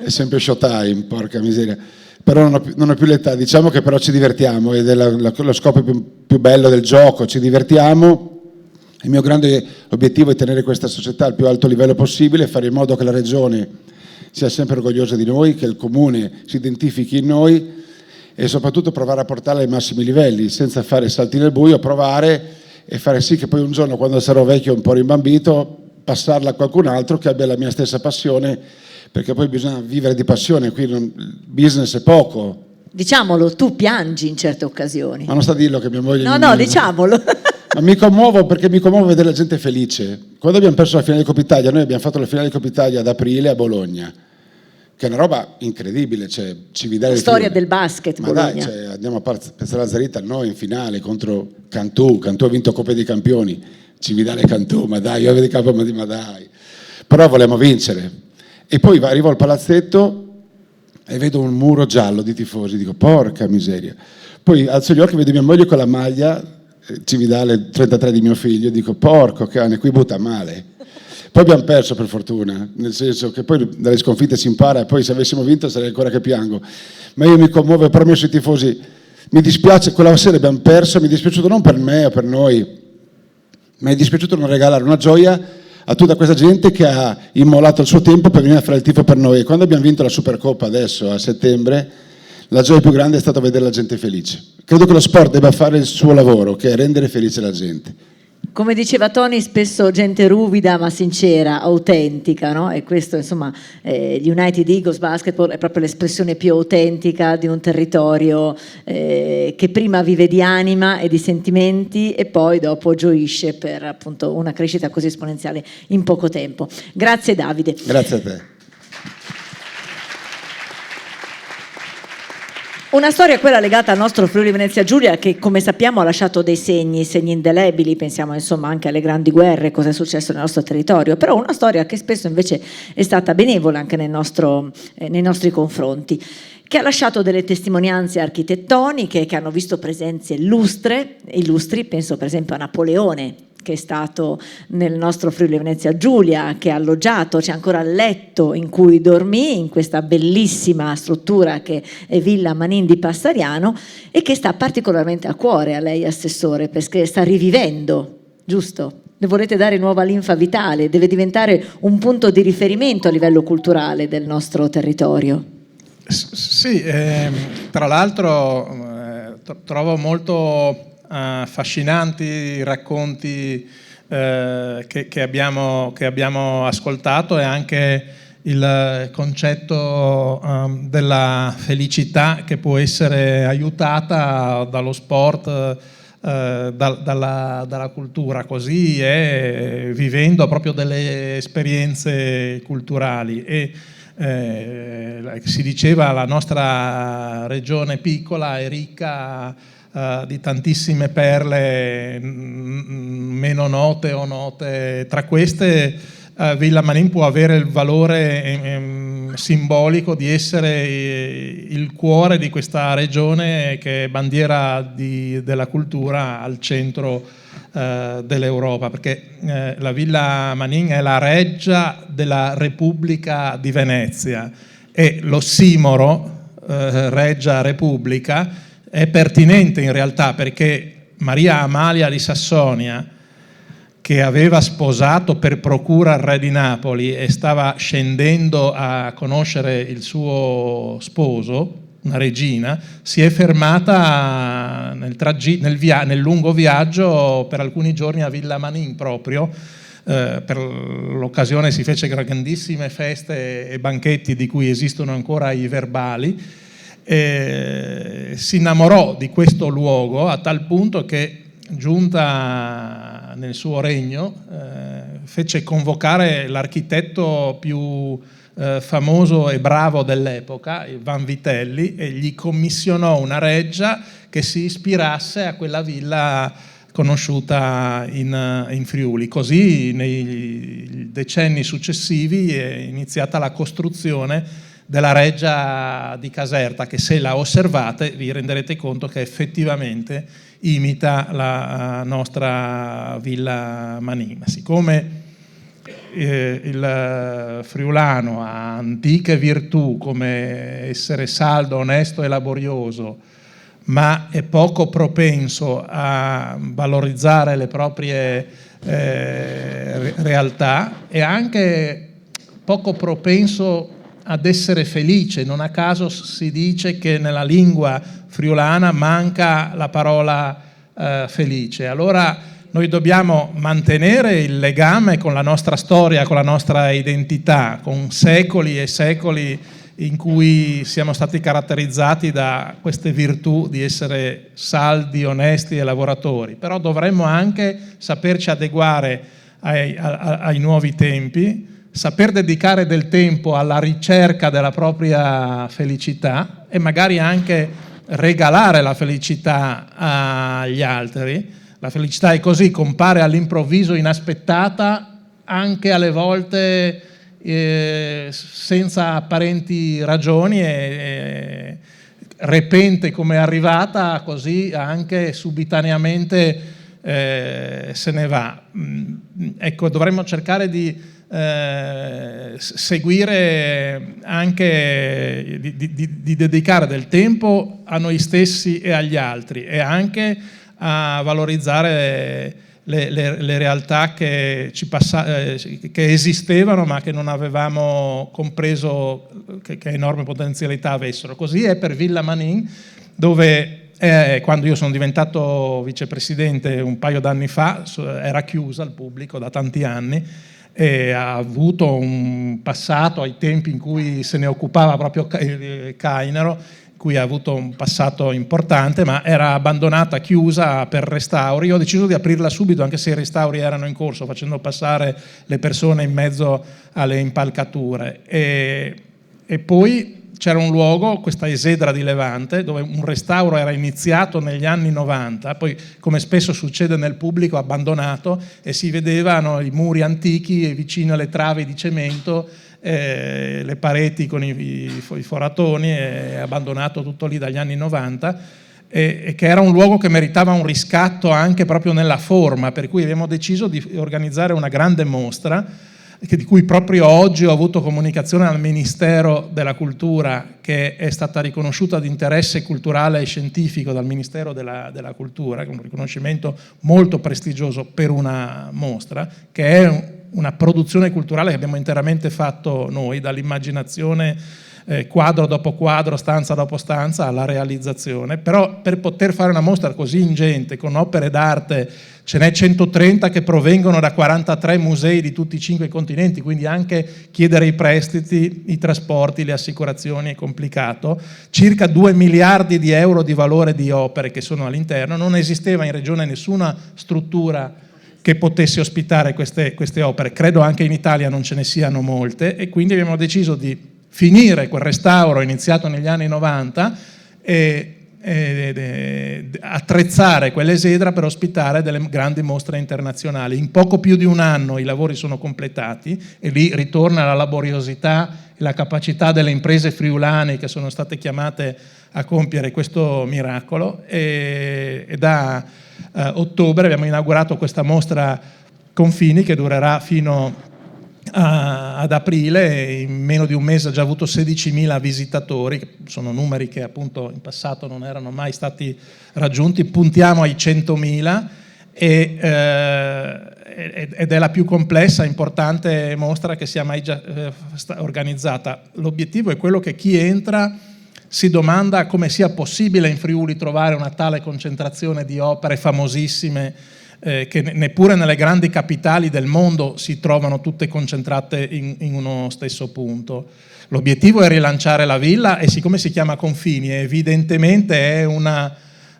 è sempre showtime, porca miseria. Però non ho più l'età, diciamo che però ci divertiamo ed è lo scopo più bello del gioco, ci divertiamo. Il mio grande obiettivo è tenere questa società al più alto livello possibile, fare in modo che la regione sia sempre orgogliosa di noi, che il comune si identifichi in noi e soprattutto provare a portarla ai massimi livelli, senza fare salti nel buio, provare e fare sì che poi un giorno, quando sarò vecchio e un po' rimbambito, passarla a qualcun altro che abbia la mia stessa passione, perché poi bisogna vivere di passione, qui il business è poco. Diciamolo, tu piangi in certe occasioni. Ma non sta a dirlo che mia moglie... No, diciamolo. Ma mi commuovo perché mi commuovo vedere la gente felice. Quando abbiamo perso la finale di Coppa Italia, noi abbiamo fatto la finale di Coppa Italia ad aprile a Bologna, che è una roba incredibile, cioè Cividale... La storia del basket, ma Bologna. dai, andiamo a pensare la Zarita, noi in finale contro Cantù ha vinto Coppa dei Campioni, Cividale Cantù, ma dai, io vedo il capo, ma dai. Però volevamo vincere. E poi arrivo al palazzetto e vedo un muro giallo di tifosi, dico porca miseria. Poi alzo gli occhi e vedo mia moglie con la maglia Cividale 33 di mio figlio, dico porco cane, qui butta male. Poi abbiamo perso per fortuna, nel senso che poi dalle sconfitte si impara, e poi se avessimo vinto sarei ancora che piango. Ma io mi commuovo proprio sui tifosi, mi dispiace, quella sera abbiamo perso, mi è dispiaciuto non per me o per noi, ma mi è dispiaciuto non regalare una gioia a tutta questa gente che ha immolato il suo tempo per venire a fare il tifo per noi. E quando abbiamo vinto la Supercoppa adesso a settembre, la gioia più grande è stata vedere la gente felice. Credo che lo sport debba fare il suo lavoro, che è rendere felice la gente. Come diceva Tony, spesso gente ruvida ma sincera, autentica, no? E questo, insomma, gli United Eagles Basketball è proprio l'espressione più autentica di un territorio che prima vive di anima e di sentimenti e poi dopo gioisce per appunto una crescita così esponenziale in poco tempo. Grazie Davide. Grazie a te. Una storia, quella legata al nostro Friuli Venezia Giulia, che come sappiamo ha lasciato dei segni indelebili, pensiamo insomma anche alle grandi guerre, cosa è successo nel nostro territorio, però una storia che spesso invece è stata benevola anche nei nostri confronti, che ha lasciato delle testimonianze architettoniche che hanno visto presenze illustri, penso per esempio a Napoleone, che è stato nel nostro Friuli Venezia Giulia, che ha alloggiato, c'è ancora il letto in cui dormì in questa bellissima struttura che è Villa Manin di Passariano e che sta particolarmente a cuore a lei assessore, perché sta rivivendo, giusto? Le volete dare nuova linfa vitale, deve diventare un punto di riferimento a livello culturale del nostro territorio. Sì, tra l'altro trovo molto affascinanti i racconti che abbiamo ascoltato e anche il concetto della felicità che può essere aiutata dallo sport, dalla cultura, così è vivendo proprio delle esperienze culturali. E si diceva la nostra regione piccola è ricca di tantissime perle meno note o note. Tra queste Villa Manin può avere il valore simbolico di essere il cuore di questa regione che è bandiera della cultura al centro dell'Europa, perché la Villa Manin è la reggia della Repubblica di Venezia e l'ossimoro Reggia Repubblica è pertinente in realtà, perché Maria Amalia di Sassonia, che aveva sposato per procura il re di Napoli e stava scendendo a conoscere il suo sposo, una regina, si è fermata nel lungo viaggio per alcuni giorni a Villa Manin proprio. Per l'occasione si fece grandissime feste e banchetti di cui esistono ancora i verbali. Si innamorò di questo luogo a tal punto che, giunta nel suo regno, fece convocare l'architetto più famoso e bravo dell'epoca, Vanvitelli, e gli commissionò una reggia che si ispirasse a quella villa conosciuta in Friuli. Così nei decenni successivi è iniziata la costruzione della reggia di Caserta, che se la osservate vi renderete conto che effettivamente imita la nostra Villa Manin. Siccome il friulano ha antiche virtù come essere saldo, onesto e laborioso, ma è poco propenso a valorizzare le proprie realtà, e anche poco propenso ad essere felice. Non a caso si dice che nella lingua friulana manca la parola felice. Allora noi dobbiamo mantenere il legame con la nostra storia, con la nostra identità, con secoli e secoli in cui siamo stati caratterizzati da queste virtù di essere saldi, onesti e lavoratori, però dovremmo anche saperci adeguare ai nuovi tempi, saper dedicare del tempo alla ricerca della propria felicità e magari anche regalare la felicità agli altri. La felicità è così, compare all'improvviso, inaspettata, anche alle volte senza apparenti ragioni, e repente come è arrivata, così anche subitaneamente se ne va. Ecco, dovremmo cercare di seguire anche, di dedicare del tempo a noi stessi e agli altri, e anche a valorizzare le realtà che esistevano ma che non avevamo compreso che enorme potenzialità avessero. Così è per Villa Manin, dove quando io sono diventato vicepresidente un paio d'anni fa era chiusa al pubblico da tanti anni, e ha avuto un passato ai tempi in cui se ne occupava proprio Cainero, cui ha avuto un passato importante, ma era abbandonata, chiusa per restauri. Io ho deciso di aprirla subito, anche se i restauri erano in corso, facendo passare le persone in mezzo alle impalcature. E poi c'era un luogo, questa Esedra di Levante, dove un restauro era iniziato negli anni 90, poi, come spesso succede nel pubblico, abbandonato, e si vedevano i muri antichi e vicino alle travi di cemento, le pareti con i foratoni, è abbandonato tutto lì dagli anni 90, e che era un luogo che meritava un riscatto anche proprio nella forma, per cui abbiamo deciso di organizzare una grande mostra, di cui proprio oggi ho avuto comunicazione al Ministero della Cultura, che è stata riconosciuta di interesse culturale e scientifico dal Ministero della Cultura, che è un riconoscimento molto prestigioso per una mostra, che è una produzione culturale che abbiamo interamente fatto noi, dall'immaginazione, quadro dopo quadro, stanza dopo stanza, alla realizzazione. Però per poter fare una mostra così ingente, con opere d'arte, ce n'è 130 che provengono da 43 musei di tutti i 5 continenti, quindi anche chiedere i prestiti, i trasporti, le assicurazioni è complicato. Circa 2 miliardi di euro di valore di opere che sono all'interno. Non esisteva in regione nessuna struttura che potesse ospitare queste opere. Credo anche in Italia non ce ne siano molte, e quindi abbiamo deciso di finire quel restauro iniziato negli anni 90 e attrezzare quell'Esedra per ospitare delle grandi mostre internazionali. In poco più di un anno i lavori sono completati, e lì ritorna la laboriosità e la capacità delle imprese friulane che sono state chiamate a compiere questo miracolo, e da ottobre abbiamo inaugurato questa mostra Confini, che durerà fino ad aprile, e in meno di un mese ha già avuto 16.000 visitatori, che sono numeri che appunto in passato non erano mai stati raggiunti. Puntiamo ai 100.000, ed è la più complessa e importante mostra che sia mai già organizzata. L'obiettivo è quello che chi entra si domanda come sia possibile in Friuli trovare una tale concentrazione di opere famosissime, che neppure nelle grandi capitali del mondo si trovano tutte concentrate in uno stesso punto. L'obiettivo è rilanciare la villa, e siccome si chiama Confini, evidentemente è un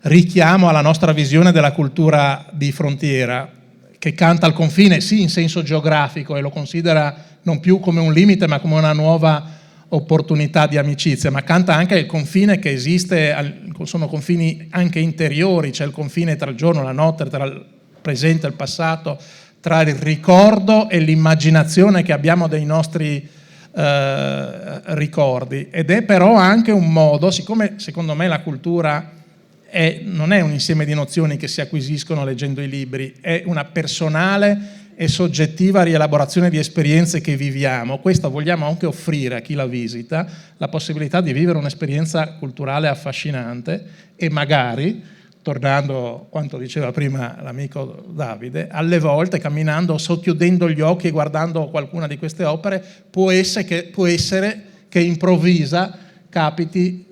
richiamo alla nostra visione della cultura di frontiera, che canta al confine, sì, in senso geografico, e lo considera non più come un limite ma come una nuova opportunità di amicizia, ma canta anche il confine che esiste. Sono confini anche interiori, c'è il confine tra il giorno e la notte, tra il presente e il passato, tra il ricordo e l'immaginazione che abbiamo dei nostri ricordi. Ed è però anche un modo, siccome secondo me la cultura non è un insieme di nozioni che si acquisiscono leggendo i libri, è una personale e soggettiva rielaborazione di esperienze che viviamo. Questo vogliamo anche offrire a chi la visita, la possibilità di vivere un'esperienza culturale affascinante, e magari, tornando a quanto diceva prima l'amico Davide, alle volte camminando, socchiudendo gli occhi e guardando qualcuna di queste opere, può essere che improvvisa capiti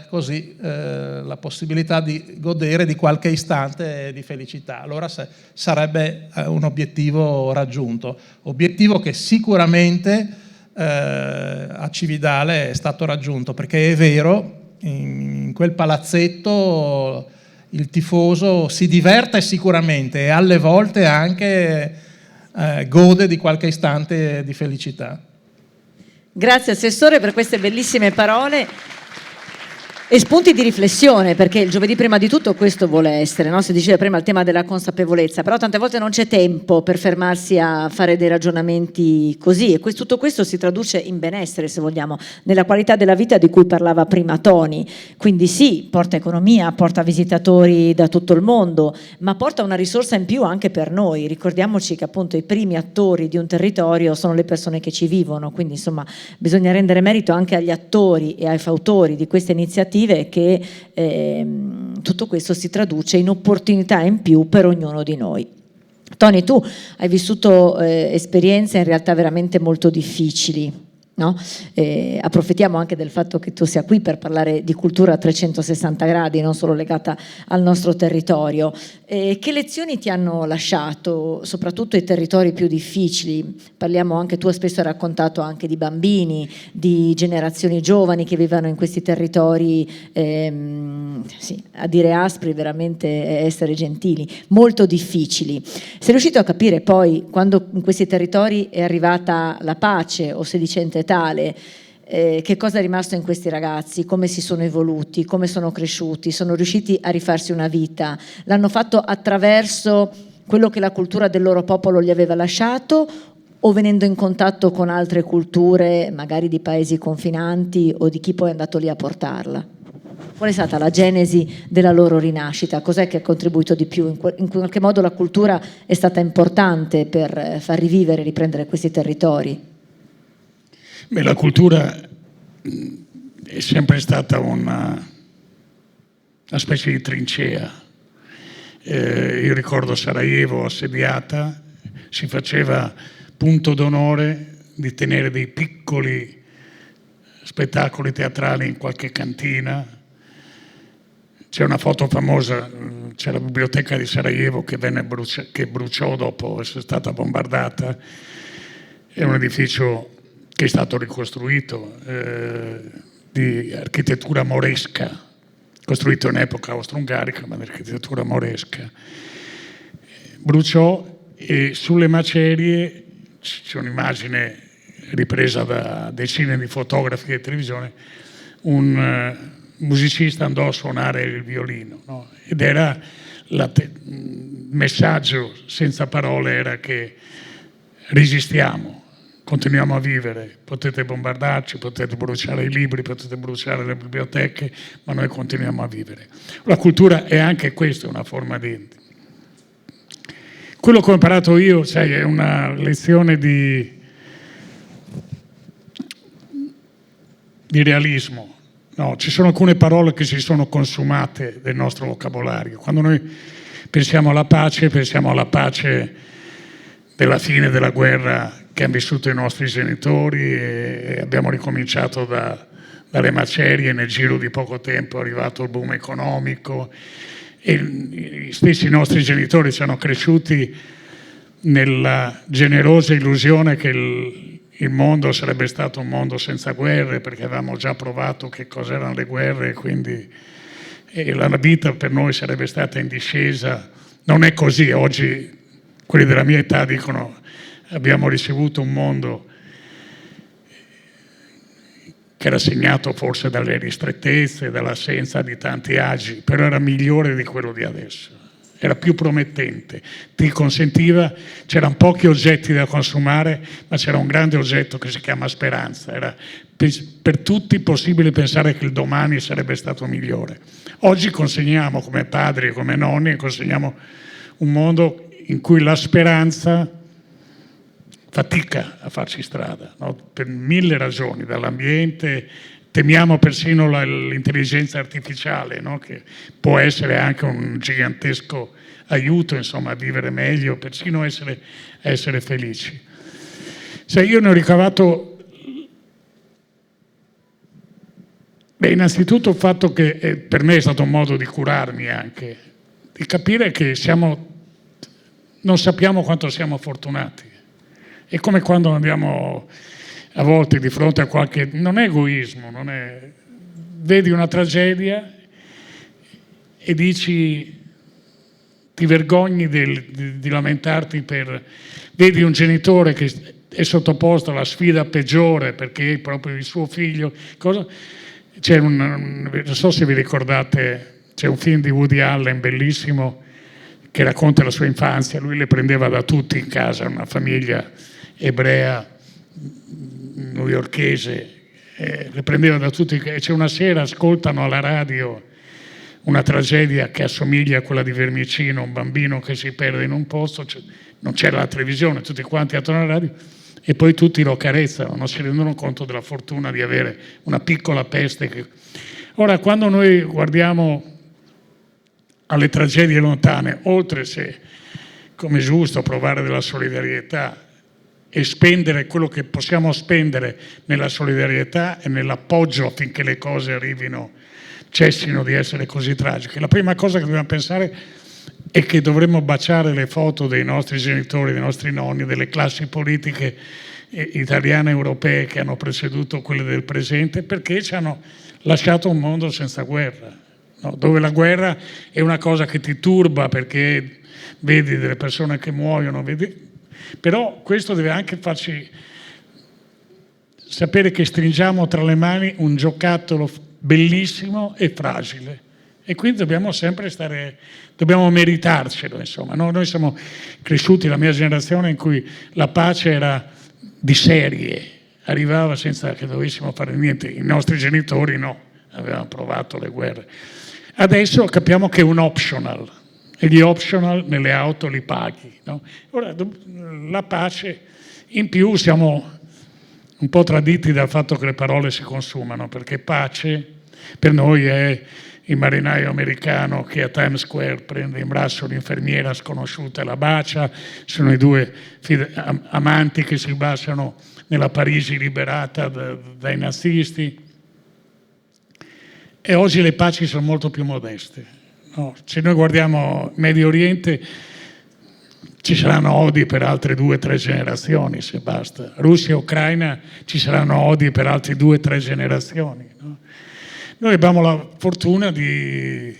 così la possibilità di godere di qualche istante di felicità. Allora sarebbe un obiettivo raggiunto, obiettivo che sicuramente a Cividale è stato raggiunto, perché è vero, in quel palazzetto il tifoso si diverte sicuramente e alle volte anche gode di qualche istante di felicità. Grazie Assessore per queste bellissime parole e spunti di riflessione, perché il giovedì prima di tutto questo vuole essere, no? Si diceva prima il tema della consapevolezza, però tante volte non c'è tempo per fermarsi a fare dei ragionamenti così, e tutto questo si traduce in benessere, se vogliamo, nella qualità della vita di cui parlava prima Tony. Quindi sì, porta economia, porta visitatori da tutto il mondo, ma porta una risorsa in più anche per noi. Ricordiamoci che appunto i primi attori di un territorio sono le persone che ci vivono, quindi insomma bisogna rendere merito anche agli attori e ai fautori di queste iniziative, che tutto questo si traduce in opportunità in più per ognuno di noi. Tony, tu hai vissuto esperienze in realtà veramente molto difficili, no? Approfittiamo anche del fatto che tu sia qui per parlare di cultura a 360 gradi, non solo legata al nostro territorio. Che lezioni ti hanno lasciato, soprattutto i territori più difficili? Parliamo anche, tu spesso hai raccontato anche di bambini, di generazioni giovani che vivano in questi territori, sì, a dire aspri, veramente essere gentili, molto difficili. Sei riuscito a capire poi, quando in questi territori è arrivata la pace o sedicente tale, che cosa è rimasto in questi ragazzi, come si sono evoluti, come sono cresciuti, sono riusciti a rifarsi una vita, l'hanno fatto attraverso quello che la cultura del loro popolo gli aveva lasciato, o venendo in contatto con altre culture, magari di paesi confinanti o di chi poi è andato lì a portarla? Qual è stata la genesi della loro rinascita? Cos'è che ha contribuito di più? In qualche modo la cultura è stata importante per far rivivere e riprendere questi territori? Beh, la cultura è sempre stata una specie di trincea. Io ricordo Sarajevo assediata, si faceva punto d'onore di tenere dei piccoli spettacoli teatrali in qualche cantina. C'è una foto famosa, c'è la biblioteca di Sarajevo che bruciò dopo essere stata bombardata. È un edificio che è stato ricostruito, di architettura moresca, costruito in epoca austro-ungarica, ma di architettura moresca. Bruciò e sulle macerie c'è un'immagine ripresa da decine di fotografi di televisione, un musicista andò a suonare il violino, no? Ed era il messaggio senza parole era che resistiamo, continuiamo a vivere, potete bombardarci, potete bruciare i libri, potete bruciare le biblioteche, ma noi continuiamo a vivere. La cultura è anche questa, una forma di... Quello che ho imparato io, sai, è una lezione di realismo. No, ci sono alcune parole che si sono consumate del nostro vocabolario. Quando noi pensiamo alla pace della fine della guerra che hanno vissuto i nostri genitori, e abbiamo ricominciato dalle macerie, nel giro di poco tempo è arrivato il boom economico e gli stessi nostri genitori ci hanno cresciuti nella generosa illusione che il mondo sarebbe stato un mondo senza guerre, perché avevamo già provato che cosa erano le guerre, e quindi la vita per noi sarebbe stata in discesa. Non è così. Oggi quelli della mia età dicono: abbiamo ricevuto un mondo che era segnato forse dalle ristrettezze, dall'assenza di tanti agi, però era migliore di quello di adesso, era più promettente, ti consentiva, c'erano pochi oggetti da consumare, ma c'era un grande oggetto che si chiama speranza, era per tutti possibile pensare che il domani sarebbe stato migliore. Oggi consegniamo, come padri e come nonni, consegniamo un mondo in cui la speranza fatica a farci strada, no? Per mille ragioni, dall'ambiente, temiamo persino l'intelligenza artificiale, no? Che può essere anche un gigantesco aiuto, insomma, a vivere meglio, persino a essere felici. Io ne ho ricavato Beh, innanzitutto il fatto che per me è stato un modo di curarmi anche, di capire che non sappiamo quanto siamo fortunati. È come quando andiamo a volte di fronte a qualche... Non è egoismo, vedi una tragedia e dici... ti vergogni di lamentarti vedi un genitore che è sottoposto alla sfida peggiore perché è proprio il suo figlio. Non so se vi ricordate, c'è un film di Woody Allen bellissimo che racconta la sua infanzia. Lui le prendeva da tutti in casa, una famiglia ebrea newyorkese, le prendeva da tutti. E c'è una sera, ascoltano alla radio una tragedia che assomiglia a quella di Vermicino, un bambino che si perde in un posto, non c'era la televisione, tutti quanti attorno alla radio, e poi tutti lo carezzano, non si rendono conto della fortuna di avere una piccola peste. Ora, quando noi guardiamo alle tragedie lontane, oltre se, come è giusto, provare della solidarietà e spendere quello che possiamo spendere nella solidarietà e nell'appoggio affinché le cose cessino di essere così tragiche. La prima cosa che dobbiamo pensare è che dovremmo baciare le foto dei nostri genitori, dei nostri nonni, delle classi politiche italiane e europee che hanno preceduto quelle del presente, perché ci hanno lasciato un mondo senza guerra, no? Dove la guerra è una cosa che ti turba perché vedi delle persone che muoiono, però questo deve anche farci sapere che stringiamo tra le mani un giocattolo bellissimo e fragile, e quindi dobbiamo sempre dobbiamo meritarcelo, insomma. Noi siamo cresciuti, la mia generazione, in cui la pace era di serie, arrivava senza che dovessimo fare niente. I nostri genitori no, avevano provato le guerre. Adesso capiamo che è un optional, e gli optional nelle auto li paghi, no? Ora, la pace, in più siamo un po' traditi dal fatto che le parole si consumano, perché pace per noi è il marinaio americano che a Times Square prende in braccio l'infermiera sconosciuta e la bacia, sono i due amanti che si baciano nella Parigi liberata dai nazisti. E oggi le paci sono molto più modeste, no? Se noi guardiamo Medio Oriente, ci saranno odi per altre 2 o 3 generazioni, se basta. Russia e Ucraina, ci saranno odi per altre 2 o 3 generazioni, no? Noi abbiamo la fortuna di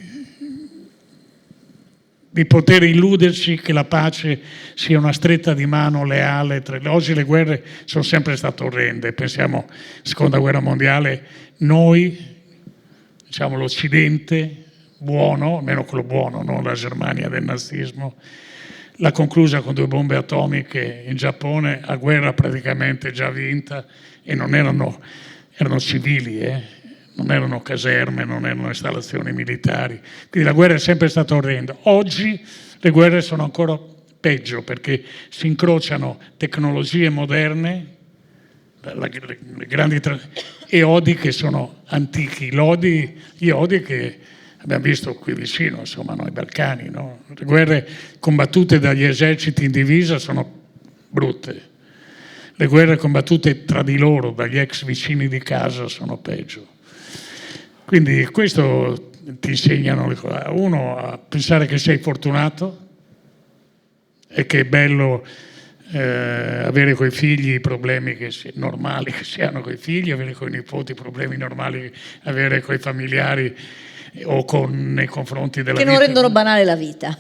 poter illuderci che la pace sia una stretta di mano leale. Oggi le guerre sono sempre state orrende. Pensiamo alla Seconda Guerra Mondiale, noi, diciamo l'Occidente buono, almeno quello buono, non la Germania del nazismo, l'ha conclusa con 2 bombe atomiche in Giappone, a guerra praticamente già vinta, e non erano civili, non erano caserme, non erano installazioni militari. Quindi la guerra è sempre stata orrenda. Oggi le guerre sono ancora peggio, perché si incrociano tecnologie moderne, le grandi e odi che sono antichi, gli odi che abbiamo visto qui vicino, insomma, noi Balcani, no? Le guerre combattute dagli eserciti in divisa sono brutte, le guerre combattute tra di loro dagli ex vicini di casa sono peggio. Quindi questo ti insegnano, uno, a pensare che sei fortunato e che è bello avere coi figli i problemi normali che si hanno coi figli, avere coi nipoti i problemi normali, avere coi familiari o nei confronti della vita. Che non rendono banale la vita.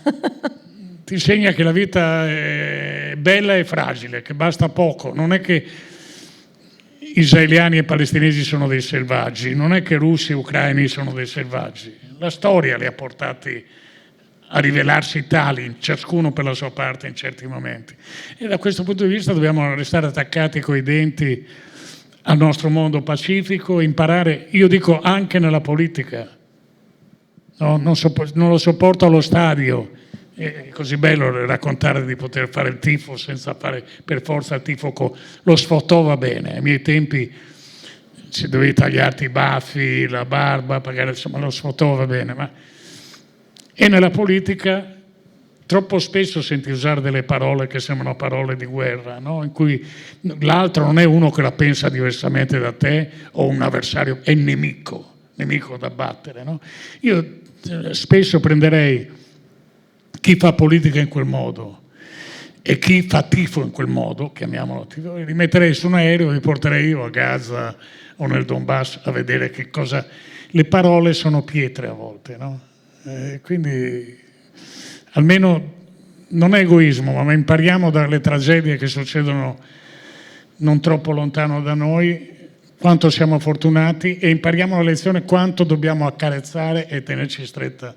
Ti insegna che la vita è bella e fragile, che basta poco. Non è che israeliani e palestinesi sono dei selvaggi, non è che russi e ucraini sono dei selvaggi. La storia li ha portati a rivelarsi tali, ciascuno per la sua parte in certi momenti. E da questo punto di vista dobbiamo restare attaccati coi denti al nostro mondo pacifico, imparare, io dico anche nella politica. No, non lo sopporto allo stadio, è così bello raccontare di poter fare il tifo senza fare per forza il tifo. Lo sfotò va bene, ai miei tempi se dovevi tagliarti i baffi, la barba, pagare, insomma lo sfotò va bene, e nella politica troppo spesso senti usare delle parole che sembrano parole di guerra, no? In cui l'altro non è uno che la pensa diversamente da te o un avversario, è il nemico. nemico da battere, no? Io spesso prenderei chi fa politica in quel modo e chi fa tifo in quel modo, chiamiamolo tifo, li metterei su un aereo e li porterei io a Gaza o nel Donbass a vedere che cosa... Le parole sono pietre a volte, no? Quindi almeno non è egoismo, ma impariamo dalle tragedie che succedono non troppo lontano da noi, quanto siamo fortunati, e impariamo la lezione quanto dobbiamo accarezzare e tenerci stretta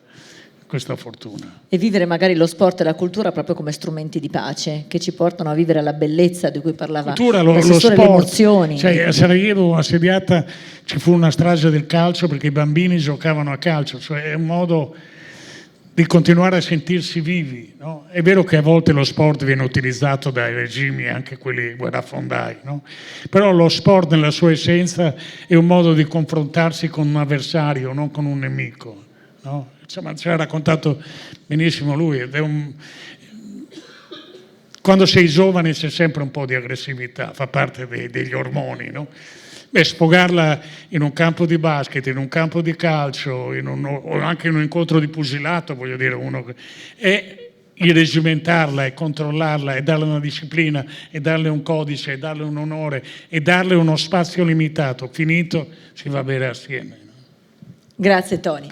questa fortuna. E vivere magari lo sport e la cultura proprio come strumenti di pace che ci portano a vivere la bellezza di cui parlava Lo sport, le emozioni. cioè, a Sarajevo assediata ci fu una strage del calcio perché i bambini giocavano a calcio, cioè è un modo di continuare a sentirsi vivi, no? È vero che a volte lo sport viene utilizzato dai regimi, anche quelli guerrafondai, no? Però lo sport nella sua essenza è un modo di confrontarsi con un avversario, non con un nemico, no? Insomma, ce l'ha raccontato benissimo lui, ed è quando sei giovane c'è sempre un po' di aggressività, fa parte degli ormoni, no? Beh, sfogarla in un campo di basket, in un campo di calcio, o anche in un incontro di pugilato, voglio dire, e irregimentarla e controllarla e darle una disciplina e darle un codice e darle un onore e darle uno spazio limitato, finito, si va bene assieme. No? Grazie Tony.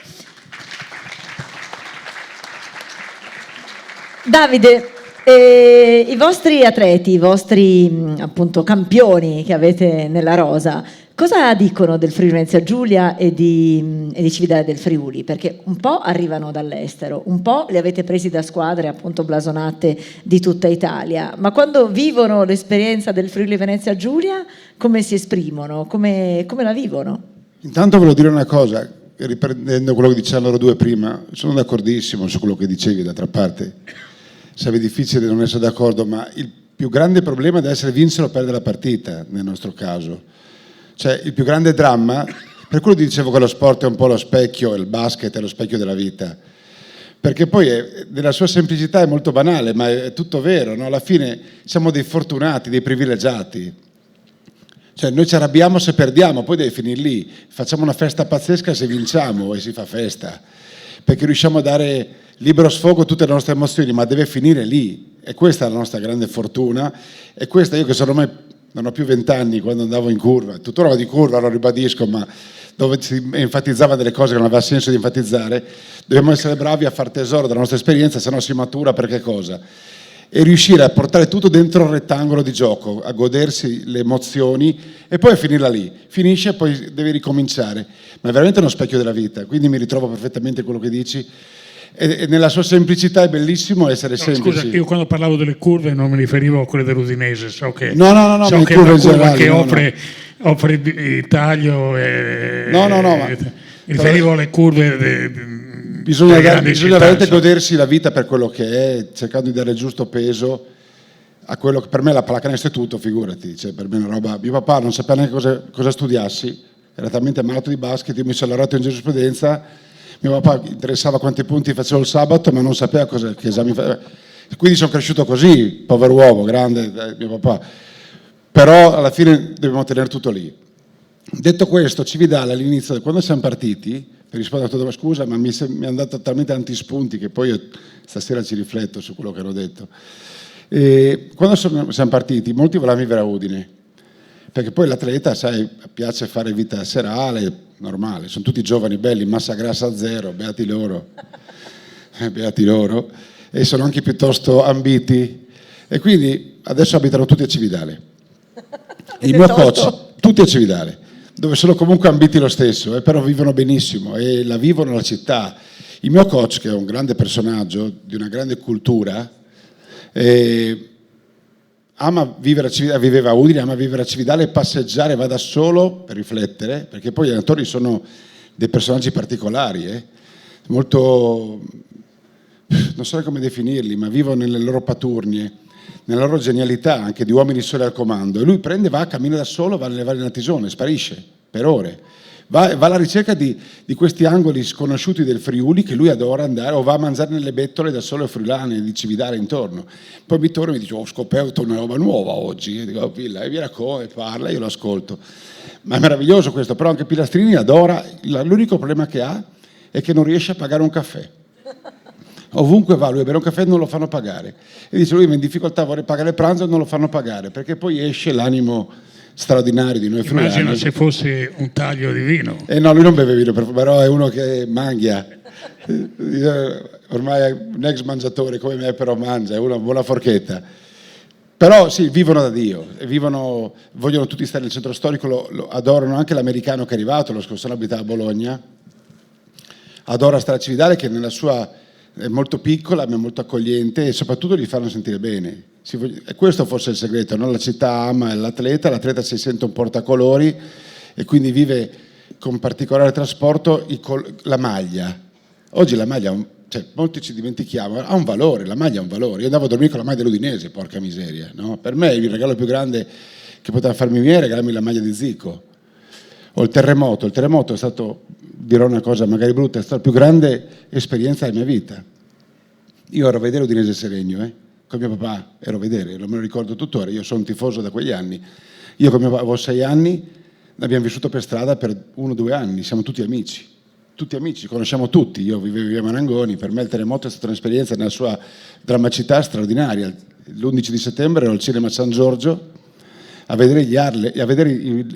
Davide, i vostri atleti, i vostri appunto campioni che avete nella rosa, cosa dicono del Friuli Venezia Giulia e di Cividale del Friuli? Perché un po' arrivano dall'estero, un po' li avete presi da squadre appunto blasonate di tutta Italia, ma quando vivono l'esperienza del Friuli Venezia Giulia, come si esprimono, come la vivono? Intanto volevo dire una cosa, riprendendo quello che dicevano loro due prima, sono d'accordissimo su quello che dicevi, d'altra parte sarebbe difficile non essere d'accordo, ma il più grande problema deve essere vincere o perdere la partita nel nostro caso. Cioè il più grande dramma, per quello dicevo che lo sport è un po' lo specchio, il basket è lo specchio della vita, perché poi nella sua semplicità è molto banale, ma è tutto vero, no? Alla fine siamo dei fortunati, dei privilegiati. Cioè noi ci arrabbiamo se perdiamo, poi deve finire lì, facciamo una festa pazzesca se vinciamo e si fa festa, perché riusciamo a dare libero sfogo a tutte le nostre emozioni, ma deve finire lì, e questa è la nostra grande fortuna, e questa io che sono ormai non ho più 20 anni quando andavo in curva, tuttora vado di curva, lo ribadisco, ma dove si enfatizzava delle cose che non aveva senso di enfatizzare, dobbiamo essere bravi a far tesoro della nostra esperienza, se no si matura per che cosa? E riuscire a portare tutto dentro il rettangolo di gioco, a godersi le emozioni e poi a finirla lì. Finisce e poi devi ricominciare. Ma è veramente uno specchio della vita, quindi mi ritrovo perfettamente quello che dici. E nella sua semplicità è bellissimo essere semplici. Scusa, io quando parlavo delle curve non mi riferivo a quelle dell'Udinese, so che no, so che è una curva che offre il taglio e mi riferivo alle curve bisogna veramente godersi la vita per quello che è, cercando di dare il giusto peso a quello che per me la pallacanestro è tutto, figurati, cioè, per me è una roba. Mio papà non sapeva neanche cosa studiassi, era talmente malato di basket, io mi sono laureato in giurisprudenza. Mio papà interessava quanti punti facevo il sabato, ma non sapeva che esami faceva. Quindi sono cresciuto così, povero uomo, grande, mio papà. Però alla fine dobbiamo tenere tutto lì. Detto questo, Cividale all'inizio, quando siamo partiti, per rispondere a tua scusa, ma mi hanno dato talmente tanti spunti che poi io stasera ci rifletto su quello che hanno detto. E quando siamo partiti, molti volevano vivere a Udine, perché poi l'atleta, sai, piace fare vita serale, normale, sono tutti giovani, belli, massa grassa zero, beati loro, e sono anche piuttosto ambiti, e quindi adesso abitano tutti a Cividale. Il mio coach, tutti a Cividale, dove sono comunque ambiti lo stesso, però vivono benissimo e la vivono la città. Il mio coach, che è un grande personaggio, di una grande cultura, ama vivere a Cividale, viveva a Udine, ama vivere a Cividale, passeggiare, va da solo per riflettere, perché poi gli allenatori sono dei personaggi particolari, molto, non so come definirli, ma vivono nelle loro paturnie, nella loro genialità, anche di uomini soli al comando, e lui prende, va, cammina da solo, va nelle varie natisone, sparisce per ore, Va alla ricerca di questi angoli sconosciuti del Friuli che lui adora andare, o va a mangiare nelle bettole da solo friulane di Cividale intorno. Poi mi torna e mi dice: ho scoperto una roba nuova oggi. E dico: Pilla, e viene e parla, io lo ascolto. Ma è meraviglioso questo, però anche Pilastrini adora. L'unico problema che ha è che non riesce a pagare un caffè. Ovunque va lui a bere un caffè e non lo fanno pagare. E dice: lui è in difficoltà, vuole pagare il pranzo e non lo fanno pagare, perché poi esce l'animo straordinario di noi friulani. Immagino se fosse un taglio di vino. No, lui non beve vino, però è uno che mangia. Ormai è un ex mangiatore come me, però mangia, è una buona forchetta. Però sì, vivono da Dio, e vogliono tutti stare nel centro storico, lo adorano. Anche l'americano che è arrivato, lo scorso anno abitava a Bologna, adora stare a Cividale, che nella sua è molto piccola ma è molto accogliente, e soprattutto li fanno sentire bene. E questo forse è il segreto, no? La città ama l'atleta si sente un portacolori e quindi vive con particolare trasporto la maglia. Oggi la maglia, molti ci dimentichiamo, ha un valore, la maglia ha un valore. Io andavo a dormire con la maglia dell'Udinese, porca miseria, no? Per me il regalo più grande che poteva farmi mia è regalarmi la maglia di Zico. O il terremoto è stato, dirò una cosa magari brutta, è stata la più grande esperienza della mia vita. Io ero a vedere Udinese Seregno, con mio papà ero a vedere, me lo ricordo tuttora, io sono tifoso da quegli anni. Io con mio papà avevo 6 anni, abbiamo vissuto per strada per 1 o 2 anni, siamo tutti amici, conosciamo tutti. Io vivevo a Marangoni, per me il terremoto è stata un'esperienza nella sua drammaticità straordinaria. L'11 di settembre ero al cinema San Giorgio a vedere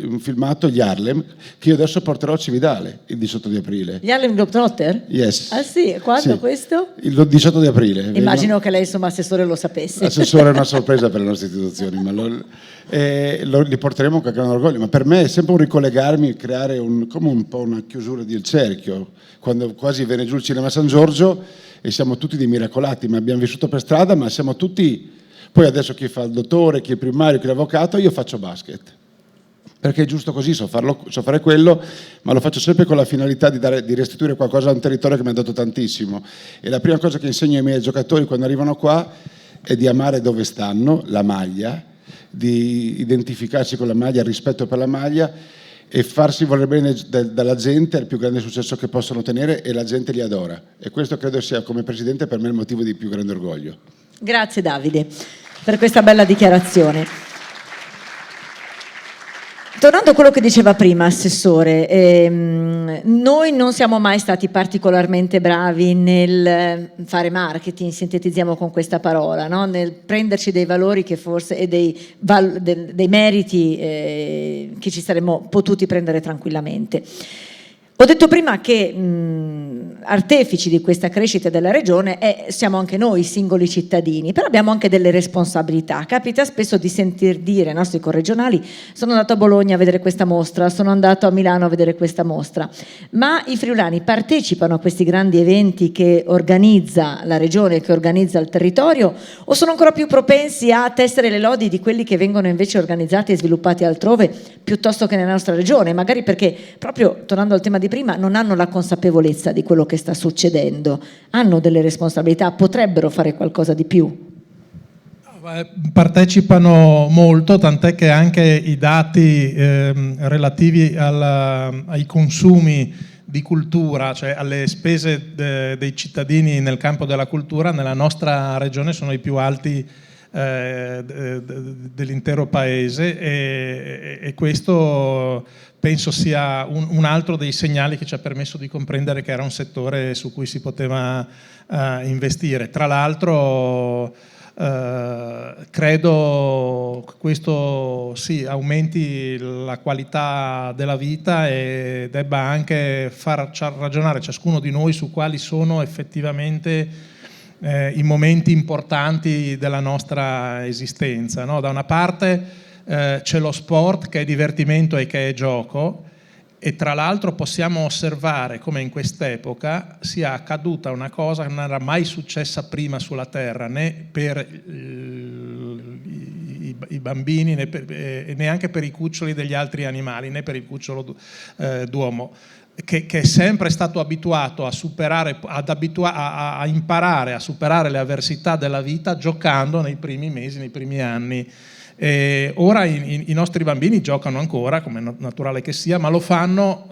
un filmato, gli Harlem, che io adesso porterò a Cividale il 18 di aprile. Gli Harlem Globetrotter? Yes. Ah sì, quando sì. questo? Il 18 di aprile. Immagino che lei, insomma, assessore, lo sapesse. L'assessore è una sorpresa per le nostre istituzioni, ma li porteremo con grande orgoglio. Ma per me è sempre un ricollegarmi, creare come un po' una chiusura del cerchio. Quando quasi viene giù il cinema San Giorgio e siamo tutti dei miracolati, ma abbiamo vissuto per strada, ma siamo tutti... Poi adesso chi fa il dottore, chi è il primario, chi è l'avvocato, io faccio basket. Perché è giusto così, so fare quello, ma lo faccio sempre con la finalità di restituire qualcosa a un territorio che mi ha dato tantissimo. E la prima cosa che insegno ai miei giocatori quando arrivano qua è di amare dove stanno, la maglia, di identificarsi con la maglia, il rispetto per la maglia e farsi voler bene dalla gente è il più grande successo che possono ottenere, e la gente li adora. E questo credo sia, come presidente, per me il motivo di più grande orgoglio. Grazie Davide per questa bella dichiarazione. Tornando a quello che diceva prima, Assessore, noi non siamo mai stati particolarmente bravi nel fare marketing, sintetizziamo con questa parola, no? Nel prenderci dei valori che forse e dei meriti che ci saremmo potuti prendere tranquillamente. Ho detto prima che artefici di questa crescita della regione siamo anche noi, singoli cittadini, però abbiamo anche delle responsabilità. Capita spesso di sentir dire ai nostri corregionali: sono andato a Bologna a vedere questa mostra, sono andato a Milano a vedere questa mostra. Ma i friulani partecipano a questi grandi eventi che organizza la regione, che organizza il territorio, o sono ancora più propensi a tessere le lodi di quelli che vengono invece organizzati e sviluppati altrove piuttosto che nella nostra regione? Magari perché, proprio tornando al tema di prima, non hanno la consapevolezza di quello che sta succedendo, hanno delle responsabilità, potrebbero fare qualcosa di più. Partecipano molto, tant'è che anche i dati relativi ai consumi di cultura, cioè alle spese dei cittadini nel campo della cultura, nella nostra regione sono i più alti dell'intero paese, e questo penso sia un altro dei segnali che ci ha permesso di comprendere che era un settore su cui si poteva investire. Tra l'altro credo che questo sì, aumenti la qualità della vita e debba anche far ragionare ciascuno di noi su quali sono effettivamente i momenti importanti della nostra esistenza, no? Da una parte c'è lo sport, che è divertimento e che è gioco, e tra l'altro possiamo osservare come in quest'epoca sia accaduta una cosa che non era mai successa prima sulla Terra, né per i bambini e neanche per i cuccioli degli altri animali, né per il cucciolo d'uomo, che è sempre stato abituato a a imparare a superare le avversità della vita giocando nei primi mesi, nei primi anni Ora i nostri bambini giocano ancora, come è naturale che sia, ma lo fanno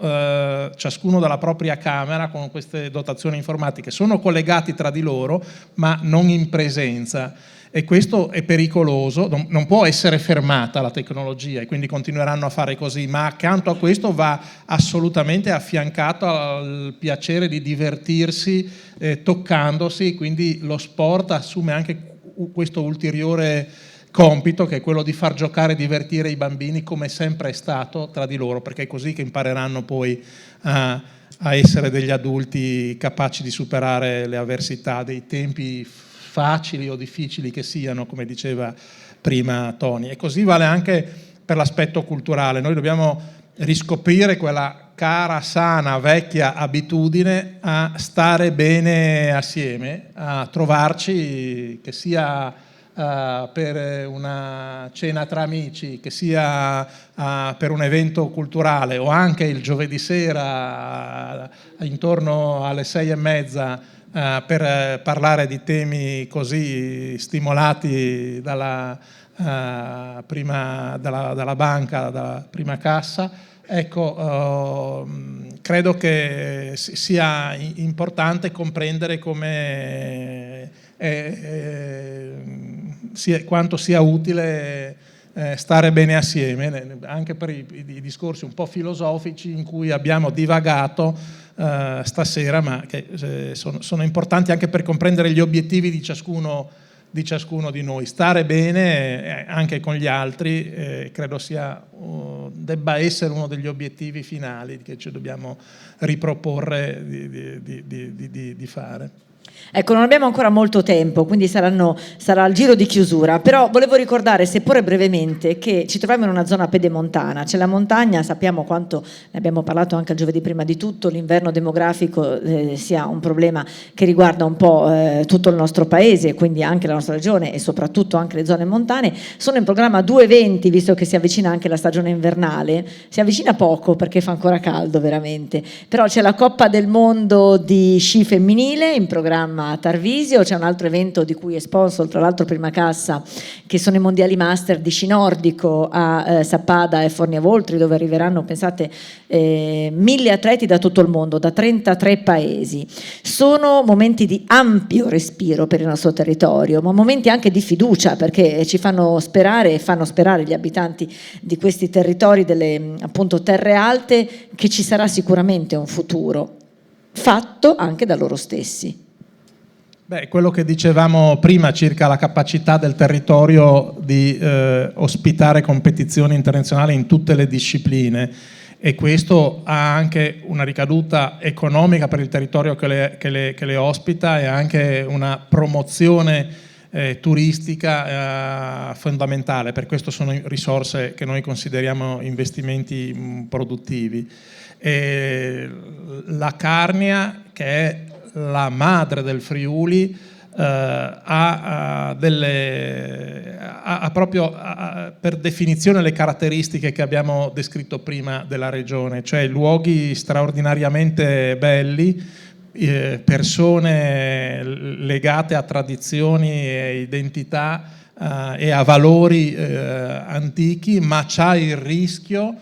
ciascuno dalla propria camera con queste dotazioni informatiche. Sono collegati tra di loro, ma non in presenza. E questo è pericoloso, non può essere fermata la tecnologia e quindi continueranno a fare così, ma accanto a questo va assolutamente affiancato al piacere di divertirsi toccandosi, quindi lo sport assume anche questo ulteriore compito, che è quello di far giocare e divertire i bambini come sempre è stato tra di loro, perché è così che impareranno poi a essere degli adulti capaci di superare le avversità dei tempi facili o difficili che siano, come diceva prima Tony. E così vale anche per l'aspetto culturale. Noi dobbiamo riscoprire quella cara, sana, vecchia abitudine a stare bene assieme, a trovarci, che sia per una cena tra amici, che sia per un evento culturale o anche il giovedì sera intorno alle 6:30 per parlare di temi così stimolati dalla banca, dalla prima cassa. Ecco, credo che sia importante comprendere come quanto sia utile stare bene assieme, anche per i discorsi un po' filosofici in cui abbiamo divagato stasera, ma che sono importanti anche per comprendere gli obiettivi di ciascuno di noi. Stare bene anche con gli altri credo debba essere uno degli obiettivi finali che ci dobbiamo riproporre di fare. Ecco, non abbiamo ancora molto tempo, quindi sarà il giro di chiusura, però volevo ricordare, seppure brevemente, che ci troviamo in una zona pedemontana. C'è la montagna, sappiamo quanto, ne abbiamo parlato anche il giovedì prima di tutto, l'inverno demografico sia un problema che riguarda un po' tutto il nostro paese, quindi anche la nostra regione e soprattutto anche le zone montane. Sono in programma 2 eventi, visto che si avvicina anche la stagione invernale. Si avvicina poco perché fa ancora caldo veramente, però c'è la Coppa del Mondo di sci femminile in programma a Tarvisio, c'è un altro evento di cui è sponsor tra l'altro prima cassa, che sono i mondiali master di sci nordico a Sappada e Fornia-Voltri, dove arriveranno, pensate, 1000 atleti da tutto il mondo, da 33 paesi. Sono momenti di ampio respiro per il nostro territorio, ma momenti anche di fiducia, perché ci fanno sperare e fanno sperare gli abitanti di questi territori, delle appunto terre alte, che ci sarà sicuramente un futuro fatto anche da loro stessi. Quello che dicevamo prima circa la capacità del territorio di ospitare competizioni internazionali in tutte le discipline, e questo ha anche una ricaduta economica per il territorio che le ospita e anche una promozione turistica fondamentale. Per questo sono risorse che noi consideriamo investimenti produttivi. La Carnia, che è la madre del Friuli, ha proprio per definizione le caratteristiche che abbiamo descritto prima della regione, cioè luoghi straordinariamente belli, persone legate a tradizioni e identità e a valori antichi, ma c'ha il rischio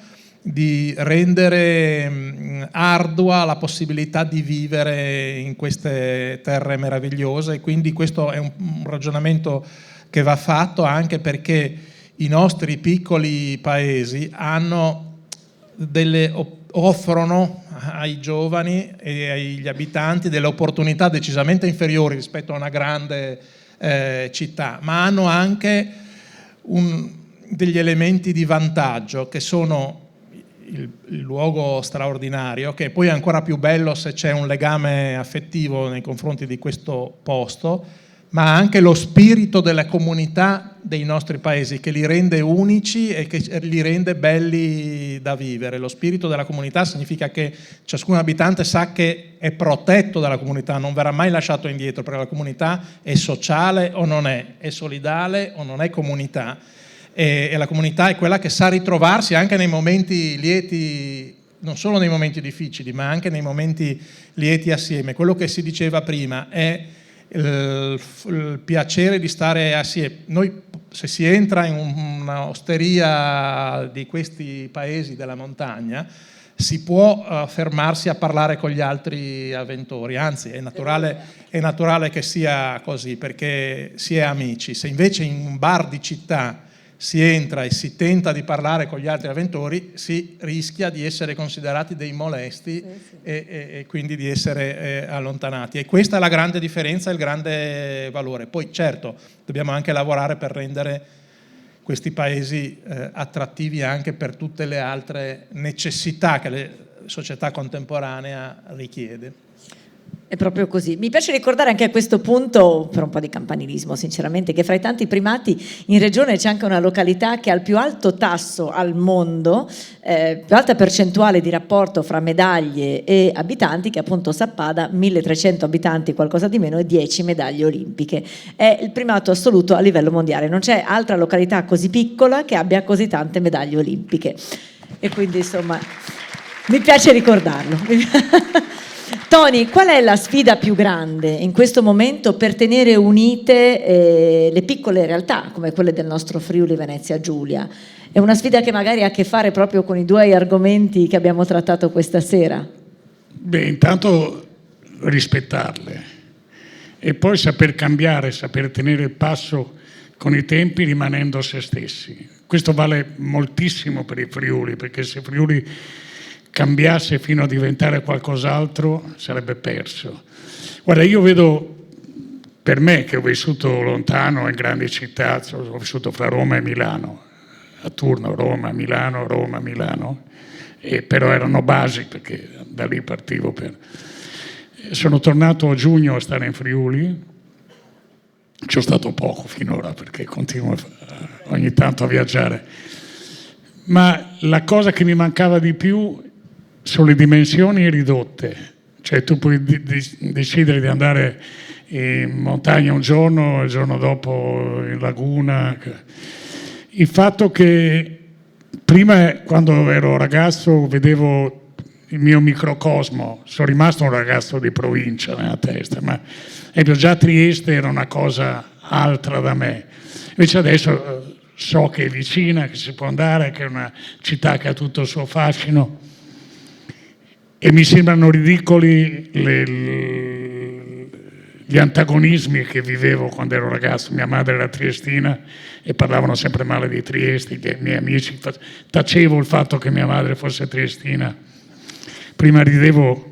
di rendere ardua la possibilità di vivere in queste terre meravigliose. E quindi questo è un ragionamento che va fatto, anche perché i nostri piccoli paesi offrono ai giovani e agli abitanti delle opportunità decisamente inferiori rispetto a una grande città, ma hanno anche degli elementi di vantaggio, che sono il luogo straordinario, che poi è ancora più bello se c'è un legame affettivo nei confronti di questo posto, ma anche lo spirito della comunità dei nostri paesi, che li rende unici e che li rende belli da vivere. Lo spirito della comunità significa che ciascun abitante sa che è protetto dalla comunità, non verrà mai lasciato indietro, perché la comunità è sociale o non è solidale o non è comunità. E la comunità è quella che sa ritrovarsi anche nei momenti lieti, non solo nei momenti difficili, ma anche nei momenti lieti assieme. Quello che si diceva prima è il piacere di stare assieme. Noi, se si entra in un'osteria di questi paesi della montagna, si può fermarsi a parlare con gli altri avventori, anzi è naturale che sia così, perché si è amici. Se invece in un bar di città si entra e si tenta di parlare con gli altri avventori, si rischia di essere considerati dei molesti e quindi di essere allontanati. E questa è la grande differenza e il grande valore. Poi certo, dobbiamo anche lavorare per rendere questi paesi attrattivi anche per tutte le altre necessità che la società contemporanea richiede. È proprio così. Mi piace ricordare anche a questo punto, per un po' di campanilismo sinceramente, che fra i tanti primati in regione c'è anche una località che ha il più alto tasso al mondo, più alta percentuale di rapporto fra medaglie e abitanti, che è appunto Sappada, 1300 abitanti, qualcosa di meno, e 10 medaglie olimpiche. È il primato assoluto a livello mondiale. Non c'è altra località così piccola che abbia così tante medaglie olimpiche. E quindi insomma mi piace ricordarlo. Tony, qual è la sfida più grande in questo momento per tenere unite le piccole realtà come quelle del nostro Friuli Venezia Giulia? È una sfida che magari ha a che fare proprio con i due argomenti che abbiamo trattato questa sera? Beh, intanto rispettarle e poi saper cambiare, saper tenere il passo con i tempi rimanendo se stessi. Questo vale moltissimo per i Friuli, perché se Friuli cambiasse fino a diventare qualcos'altro sarebbe perso. Guarda, io vedo, per me che ho vissuto lontano in grandi città, ho vissuto fra Roma e Milano, a turno Roma, Milano, e però erano basi perché da lì partivo Sono tornato a giugno a stare in Friuli, ci sono stato poco finora perché continuo ogni tanto a viaggiare, ma la cosa che mi mancava di più sono le dimensioni ridotte, cioè tu puoi decidere di andare in montagna un giorno, il giorno dopo in laguna. Il fatto che prima, quando ero ragazzo, vedevo il mio microcosmo, sono rimasto un ragazzo di provincia nella testa, ma già Trieste era una cosa altra da me, invece adesso so che è vicina, che si può andare, che è una città che ha tutto il suo fascino. E mi sembrano ridicoli gli antagonismi che vivevo quando ero ragazzo. Mia madre era triestina e parlavano sempre male di Trieste, i miei amici tacevo il fatto che mia madre fosse triestina. Prima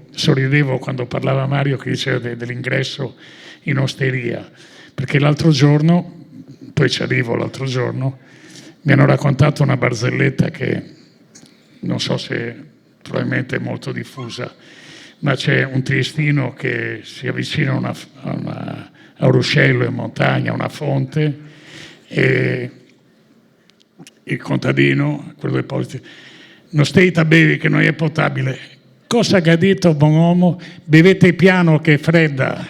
sorridevo quando parlava Mario che diceva dell'ingresso in osteria, perché l'altro giorno, poi ci arrivo l'altro giorno, mi hanno raccontato una barzelletta che non so se probabilmente è molto diffusa, ma c'è un triestino che si avvicina a un ruscello in montagna, a una fonte, e il contadino, quello dei posti, non state a bere che non è potabile. Cosa ha detto, buon uomo? Bevete piano che è fredda.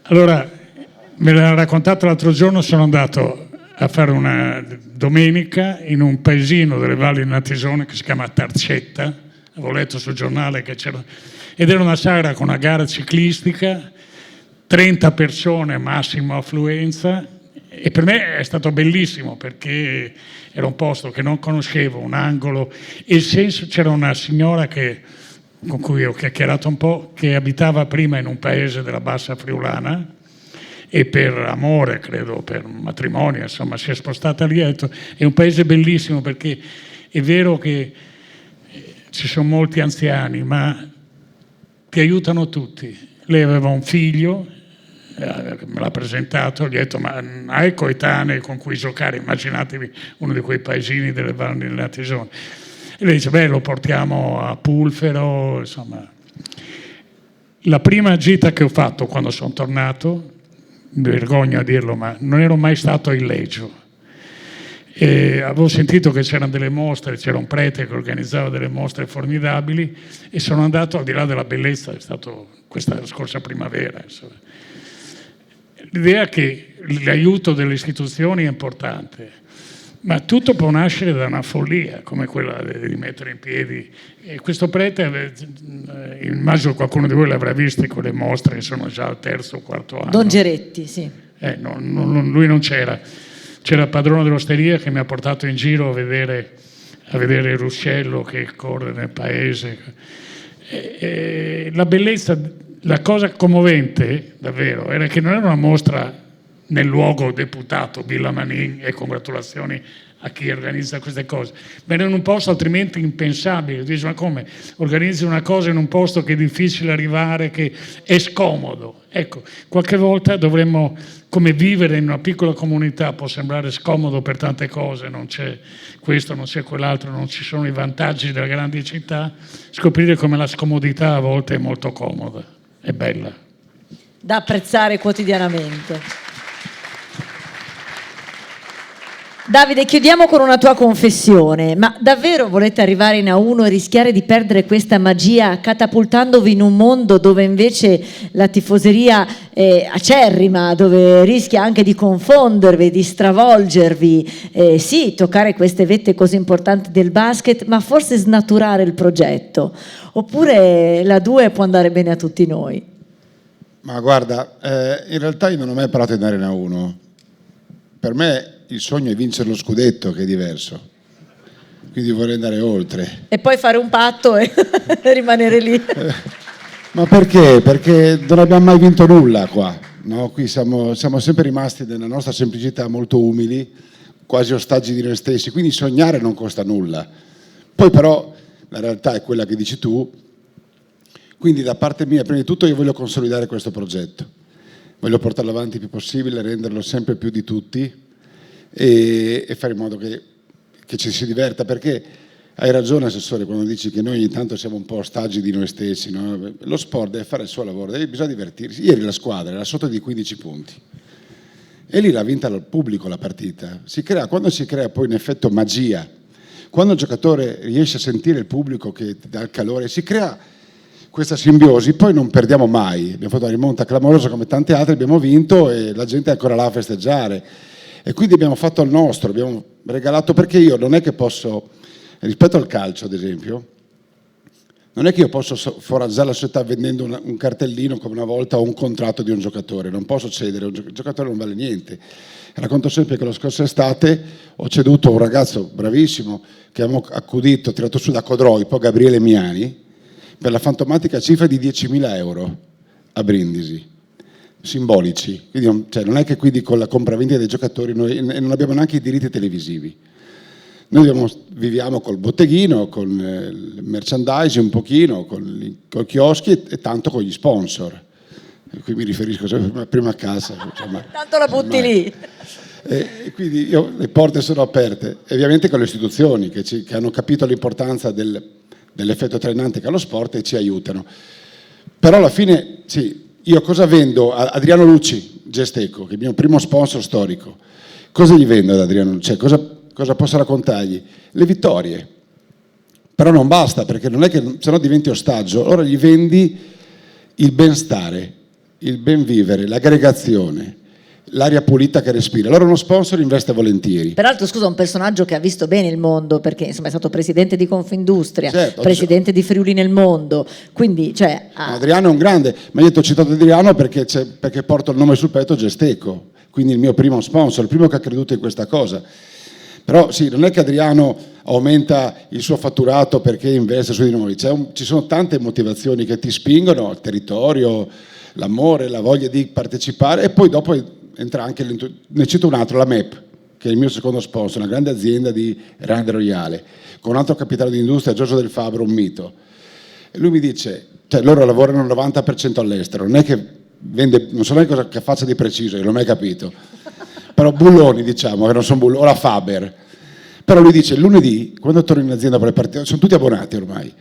Allora, me l'ha raccontato l'altro giorno, sono andato a fare una domenica in un paesino delle Valli di Natisone che si chiama Tarcetta, avevo letto sul giornale che c'era, ed era una sera con una gara ciclistica, 30 persone massima affluenza, e per me è stato bellissimo perché era un posto che non conoscevo, un angolo, e il senso, c'era una signora con cui ho chiacchierato un po', che abitava prima in un paese della Bassa Friulana, e per amore, credo, per matrimonio, insomma, si è spostata lì e ha detto è un paese bellissimo perché è vero che ci sono molti anziani, ma ti aiutano tutti. Lei aveva un figlio, me l'ha presentato, gli ho detto ma hai coetanei con cui giocare, immaginatevi uno di quei paesini delle Valli del Natisone. E lei dice lo portiamo a Pulfero, insomma. La prima gita che ho fatto quando sono tornato, mi vergogno a dirlo, ma non ero mai stato a Illeggio. E avevo sentito che c'erano delle mostre, c'era un prete che organizzava delle mostre formidabili e sono andato, al di là della bellezza, è stato questa scorsa primavera. Insomma. L'idea che l'aiuto delle istituzioni è importante, Ma tutto può nascere da una follia come quella di mettere in piedi. E questo prete, immagino qualcuno di voi l'avrà visto con le mostre che sono già al terzo o quarto anno. Don Geretti, sì. Lui non c'era. C'era il padrone dell'osteria che mi ha portato in giro a vedere il ruscello che corre nel paese. La bellezza, la cosa commovente davvero era che non era una mostra nel luogo deputato Villa Manin, e congratulazioni a chi organizza queste cose, ma era in un posto altrimenti impensabile. Dici, ma come organizzi una cosa in un posto che è difficile arrivare, che è scomodo? Ecco, qualche volta dovremmo, come vivere in una piccola comunità può sembrare scomodo per tante cose, non c'è questo, non c'è quell'altro, non ci sono i vantaggi della grande città, scoprire come la scomodità a volte è molto comoda, è bella. Da apprezzare quotidianamente. Davide, chiudiamo con una tua confessione, ma davvero volete arrivare in A1 e rischiare di perdere questa magia catapultandovi in un mondo dove invece la tifoseria è acerrima, dove rischia anche di confondervi, di stravolgervi, sì, toccare queste vette così importanti del basket, ma forse snaturare il progetto? Oppure la 2 può andare bene a tutti noi? Ma guarda, in realtà io non ho mai parlato di andare in A1. Per me il sogno è vincere lo scudetto, che è diverso, quindi vorrei andare oltre. E poi fare un patto e rimanere lì. Ma perché? Perché non abbiamo mai vinto nulla qua, no? Qui siamo sempre rimasti nella nostra semplicità, molto umili, quasi ostaggi di noi stessi, quindi sognare non costa nulla. Poi però la realtà è quella che dici tu, quindi da parte mia, prima di tutto io voglio consolidare questo progetto, voglio portarlo avanti il più possibile, renderlo sempre più di tutti, e fare in modo che ci si diverta, perché hai ragione assessore quando dici che noi ogni tanto siamo un po' ostaggi di noi stessi, no? Lo sport deve fare il suo lavoro, bisogna divertirsi. Ieri la squadra era sotto di 15 punti e lì l'ha vinta il pubblico la partita. Quando si crea poi un effetto magia, quando il giocatore riesce a sentire il pubblico che ti dà il calore, si crea questa simbiosi, poi non perdiamo mai. Abbiamo fatto una rimonta clamorosa come tante altre, abbiamo vinto e la gente è ancora là a festeggiare. E quindi abbiamo fatto il nostro, abbiamo regalato, perché io non è che posso, rispetto al calcio ad esempio, non è che io posso foraggiare la società vendendo un cartellino come una volta o un contratto di un giocatore, non posso cedere, un giocatore non vale niente. Racconto sempre che la scorsa estate ho ceduto un ragazzo bravissimo che abbiamo accudito, tirato su da Codroipo, Gabriele Miani, per la fantomatica cifra di 10.000 euro a Brindisi. Simbolici, quindi non è che quindi con la compravendita dei giocatori noi non abbiamo neanche i diritti televisivi, noi viviamo col botteghino, con il merchandising un pochino, con chioschi e tanto con gli sponsor, e qui mi riferisco sempre prima a casa, tanto la butti lì. E quindi le porte sono aperte, e ovviamente con le istituzioni che hanno capito l'importanza dell'effetto trainante che ha lo sport e ci aiutano, però alla fine sì. Io cosa vendo? Adriano Lucci, Gesteco, che è il mio primo sponsor storico. Cosa gli vendo ad Adriano Lucci? Cosa posso raccontargli? Le vittorie. Però non basta, perché non è che sennò diventi ostaggio. Allora gli vendi il benstare, il ben vivere, l'aggregazione, l'aria pulita che respira. Allora uno sponsor investe volentieri. Peraltro, scusa, un personaggio che ha visto bene il mondo, perché insomma è stato presidente di Confindustria, certo, presidente di Friuli nel mondo, quindi Adriano è un grande, ma io ti ho citato Adriano perché porto il nome sul petto Gesteco, quindi il mio primo sponsor, il primo che ha creduto in questa cosa. Però sì, non è che Adriano aumenta il suo fatturato perché investe su di noi, ci sono tante motivazioni che ti spingono, il territorio, l'amore, la voglia di partecipare, e poi dopo entra anche, ne cito un altro, la MEP, che è il mio secondo sponsor, una grande azienda di Grande Royale, con un altro capitale di industria, Giorgio Del Fabbro, un mito. E lui mi dice, loro lavorano il 90% all'estero, non è che vende, non so neanche cosa che faccia di preciso, io non ho mai capito, però bulloni diciamo, che non sono bulloni, o la Faber. Però lui dice, lunedì, quando torno in azienda per le partite, sono tutti abbonati ormai,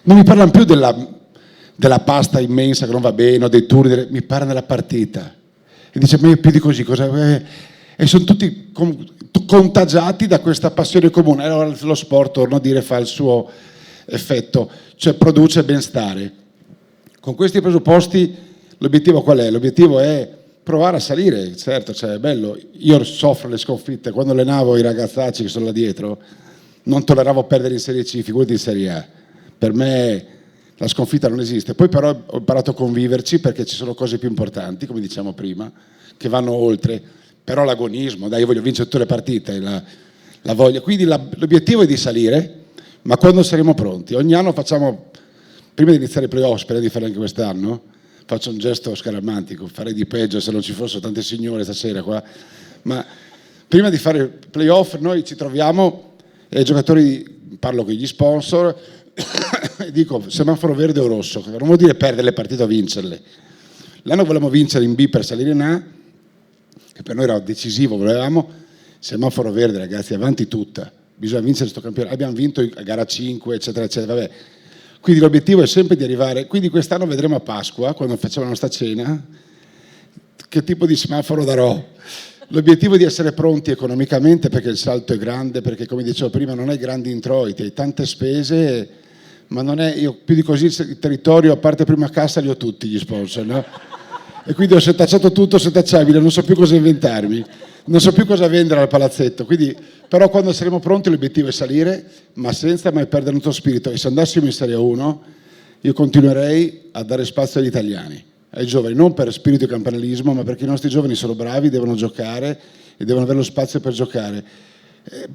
non mi parlano più della pasta immensa che non va bene, o dei turni, mi parlano della partita. E dice, ma io più di così, e sono tutti contagiati da questa passione comune. Allora lo sport, torno a dire, fa il suo effetto, cioè produce benstare. Con questi presupposti l'obiettivo qual è? L'obiettivo è provare a salire, certo, cioè, è bello. Io soffro le sconfitte, quando allenavo i ragazzacci che sono là dietro, non tolleravo perdere in Serie C, figurati in Serie A. Per me la sconfitta non esiste. Poi però ho imparato a conviverci perché ci sono cose più importanti, come diciamo prima, che vanno oltre. Però l'agonismo, dai, io voglio vincere tutte le partite, la voglia. Quindi l'obiettivo è di salire, ma quando saremo pronti. Ogni anno facciamo, prima di iniziare i playoff, spero di fare anche quest'anno, faccio un gesto scaramantico, farei di peggio se non ci fossero tante signore stasera qua, ma prima di fare il playoff noi ci troviamo e i giocatori, parlo con gli sponsor e dico semaforo verde o rosso, non vuol dire perdere le partite o vincerle. L'anno volevamo vincere in B per salire in A, che per noi era decisivo, volevamo semaforo verde, ragazzi, avanti tutta, bisogna vincere questo campionato, abbiamo vinto a gara 5 eccetera eccetera, vabbè. Quindi l'obiettivo è sempre di arrivare, quindi quest'anno vedremo a Pasqua, quando facciamo la nostra cena, che tipo di semaforo darò. L'obiettivo è di essere pronti economicamente perché il salto è grande, perché come dicevo prima non hai grandi introiti, hai tante spese, ma non è, io più di così il territorio, a parte prima cassa, li ho tutti gli sponsor, no? E quindi ho setacciato tutto setacciabile, non so più cosa inventarmi, non so più cosa vendere al palazzetto, quindi, però quando saremo pronti l'obiettivo è salire, ma senza mai perdere il nostro spirito, e se andassimo in Serie 1 io continuerei a dare spazio agli italiani, ai giovani, non per spirito di campanellismo, ma perché i nostri giovani sono bravi, devono giocare e devono avere lo spazio per giocare.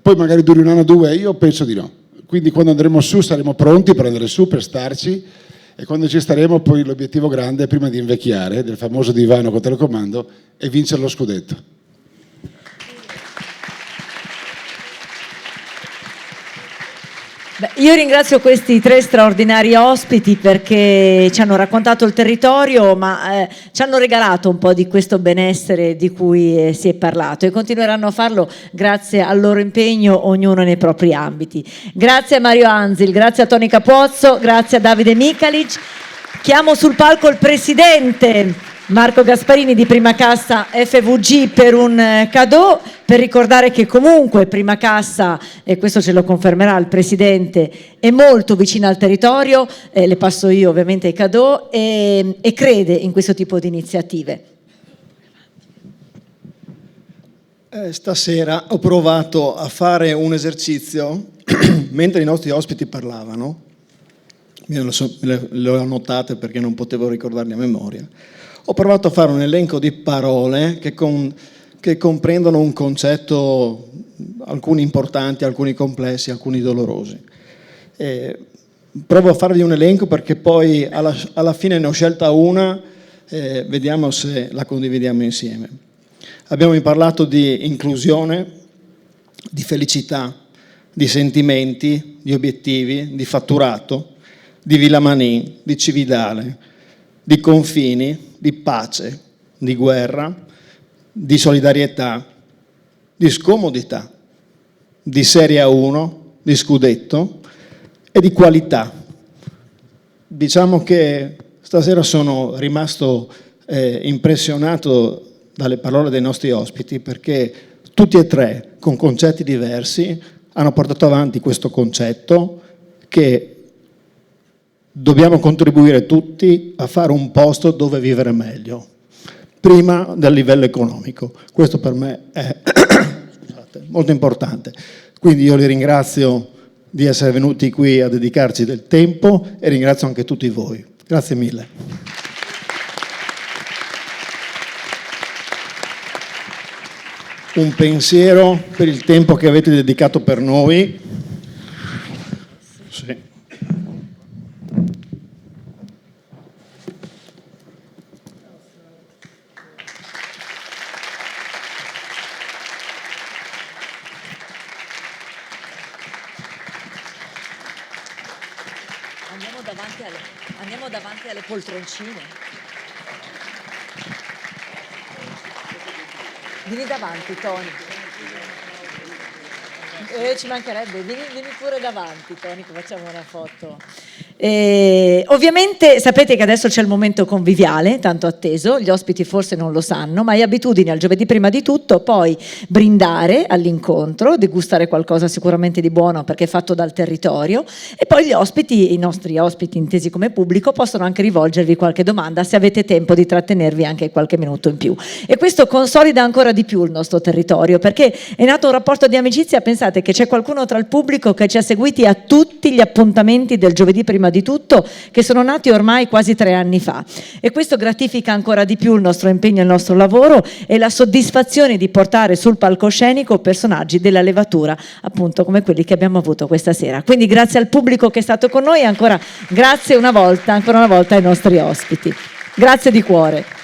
Poi magari duri un anno o due, io penso di no, quindi quando andremo su saremo pronti per andare su, per starci, e quando ci staremo poi l'obiettivo grande è prima di invecchiare, del famoso divano con telecomando, e vincere lo scudetto. Beh, io ringrazio questi tre straordinari ospiti perché ci hanno raccontato il territorio, ma ci hanno regalato un po' di questo benessere di cui si è parlato, e continueranno a farlo grazie al loro impegno, ognuno nei propri ambiti. Grazie a Mario Anzil, grazie a Toni Capozzo, grazie a Davide Micalic. Chiamo sul palco il presidente Marco Gasparini di Prima Cassa FVG per un cadeau, per ricordare che comunque Prima Cassa, e questo ce lo confermerà il presidente, è molto vicina al territorio, le passo io ovviamente i cadeau, e crede in questo tipo di iniziative. Stasera ho provato a fare un esercizio mentre i nostri ospiti parlavano, le ho annotate perché non potevo ricordarli a memoria. Ho provato a fare un elenco di parole che comprendono un concetto, alcuni importanti, alcuni complessi, alcuni dolorosi. Provo a farvi un elenco perché poi alla fine ne ho scelta una, vediamo se la condividiamo insieme. Abbiamo parlato di inclusione, di felicità, di sentimenti, di obiettivi, di fatturato, di Villa Manin, di Cividale, di confini, di pace, di guerra, di solidarietà, di scomodità, di Serie A1, di scudetto e di qualità. Diciamo che stasera sono rimasto impressionato dalle parole dei nostri ospiti, perché tutti e tre, con concetti diversi, hanno portato avanti questo concetto che dobbiamo contribuire tutti a fare un posto dove vivere meglio, prima del livello economico. Questo per me è molto importante. Quindi io li ringrazio di essere venuti qui a dedicarci del tempo e ringrazio anche tutti voi. Grazie mille. Un pensiero per il tempo che avete dedicato per noi. Sì. Andiamo davanti alle poltroncine. Vieni davanti, Toni. Ci mancherebbe, vieni pure davanti, Toni, che facciamo una foto. Ovviamente sapete che adesso c'è il momento conviviale, tanto atteso, gli ospiti forse non lo sanno, ma è abitudine al giovedì prima di tutto poi brindare all'incontro, degustare qualcosa sicuramente di buono perché è fatto dal territorio, e poi gli ospiti, i nostri ospiti intesi come pubblico, possono anche rivolgervi qualche domanda se avete tempo di trattenervi anche qualche minuto in più. E questo consolida ancora di più il nostro territorio, perché è nato un rapporto di amicizia. Pensate che c'è qualcuno tra il pubblico che ci ha seguiti a tutti gli appuntamenti del giovedì prima di tutto, che sono nati ormai quasi 3 anni fa, e questo gratifica ancora di più il nostro impegno e il nostro lavoro e la soddisfazione di portare sul palcoscenico personaggi della levatura, appunto come quelli che abbiamo avuto questa sera. Quindi grazie al pubblico che è stato con noi, ancora grazie ancora una volta ai nostri ospiti. Grazie di cuore.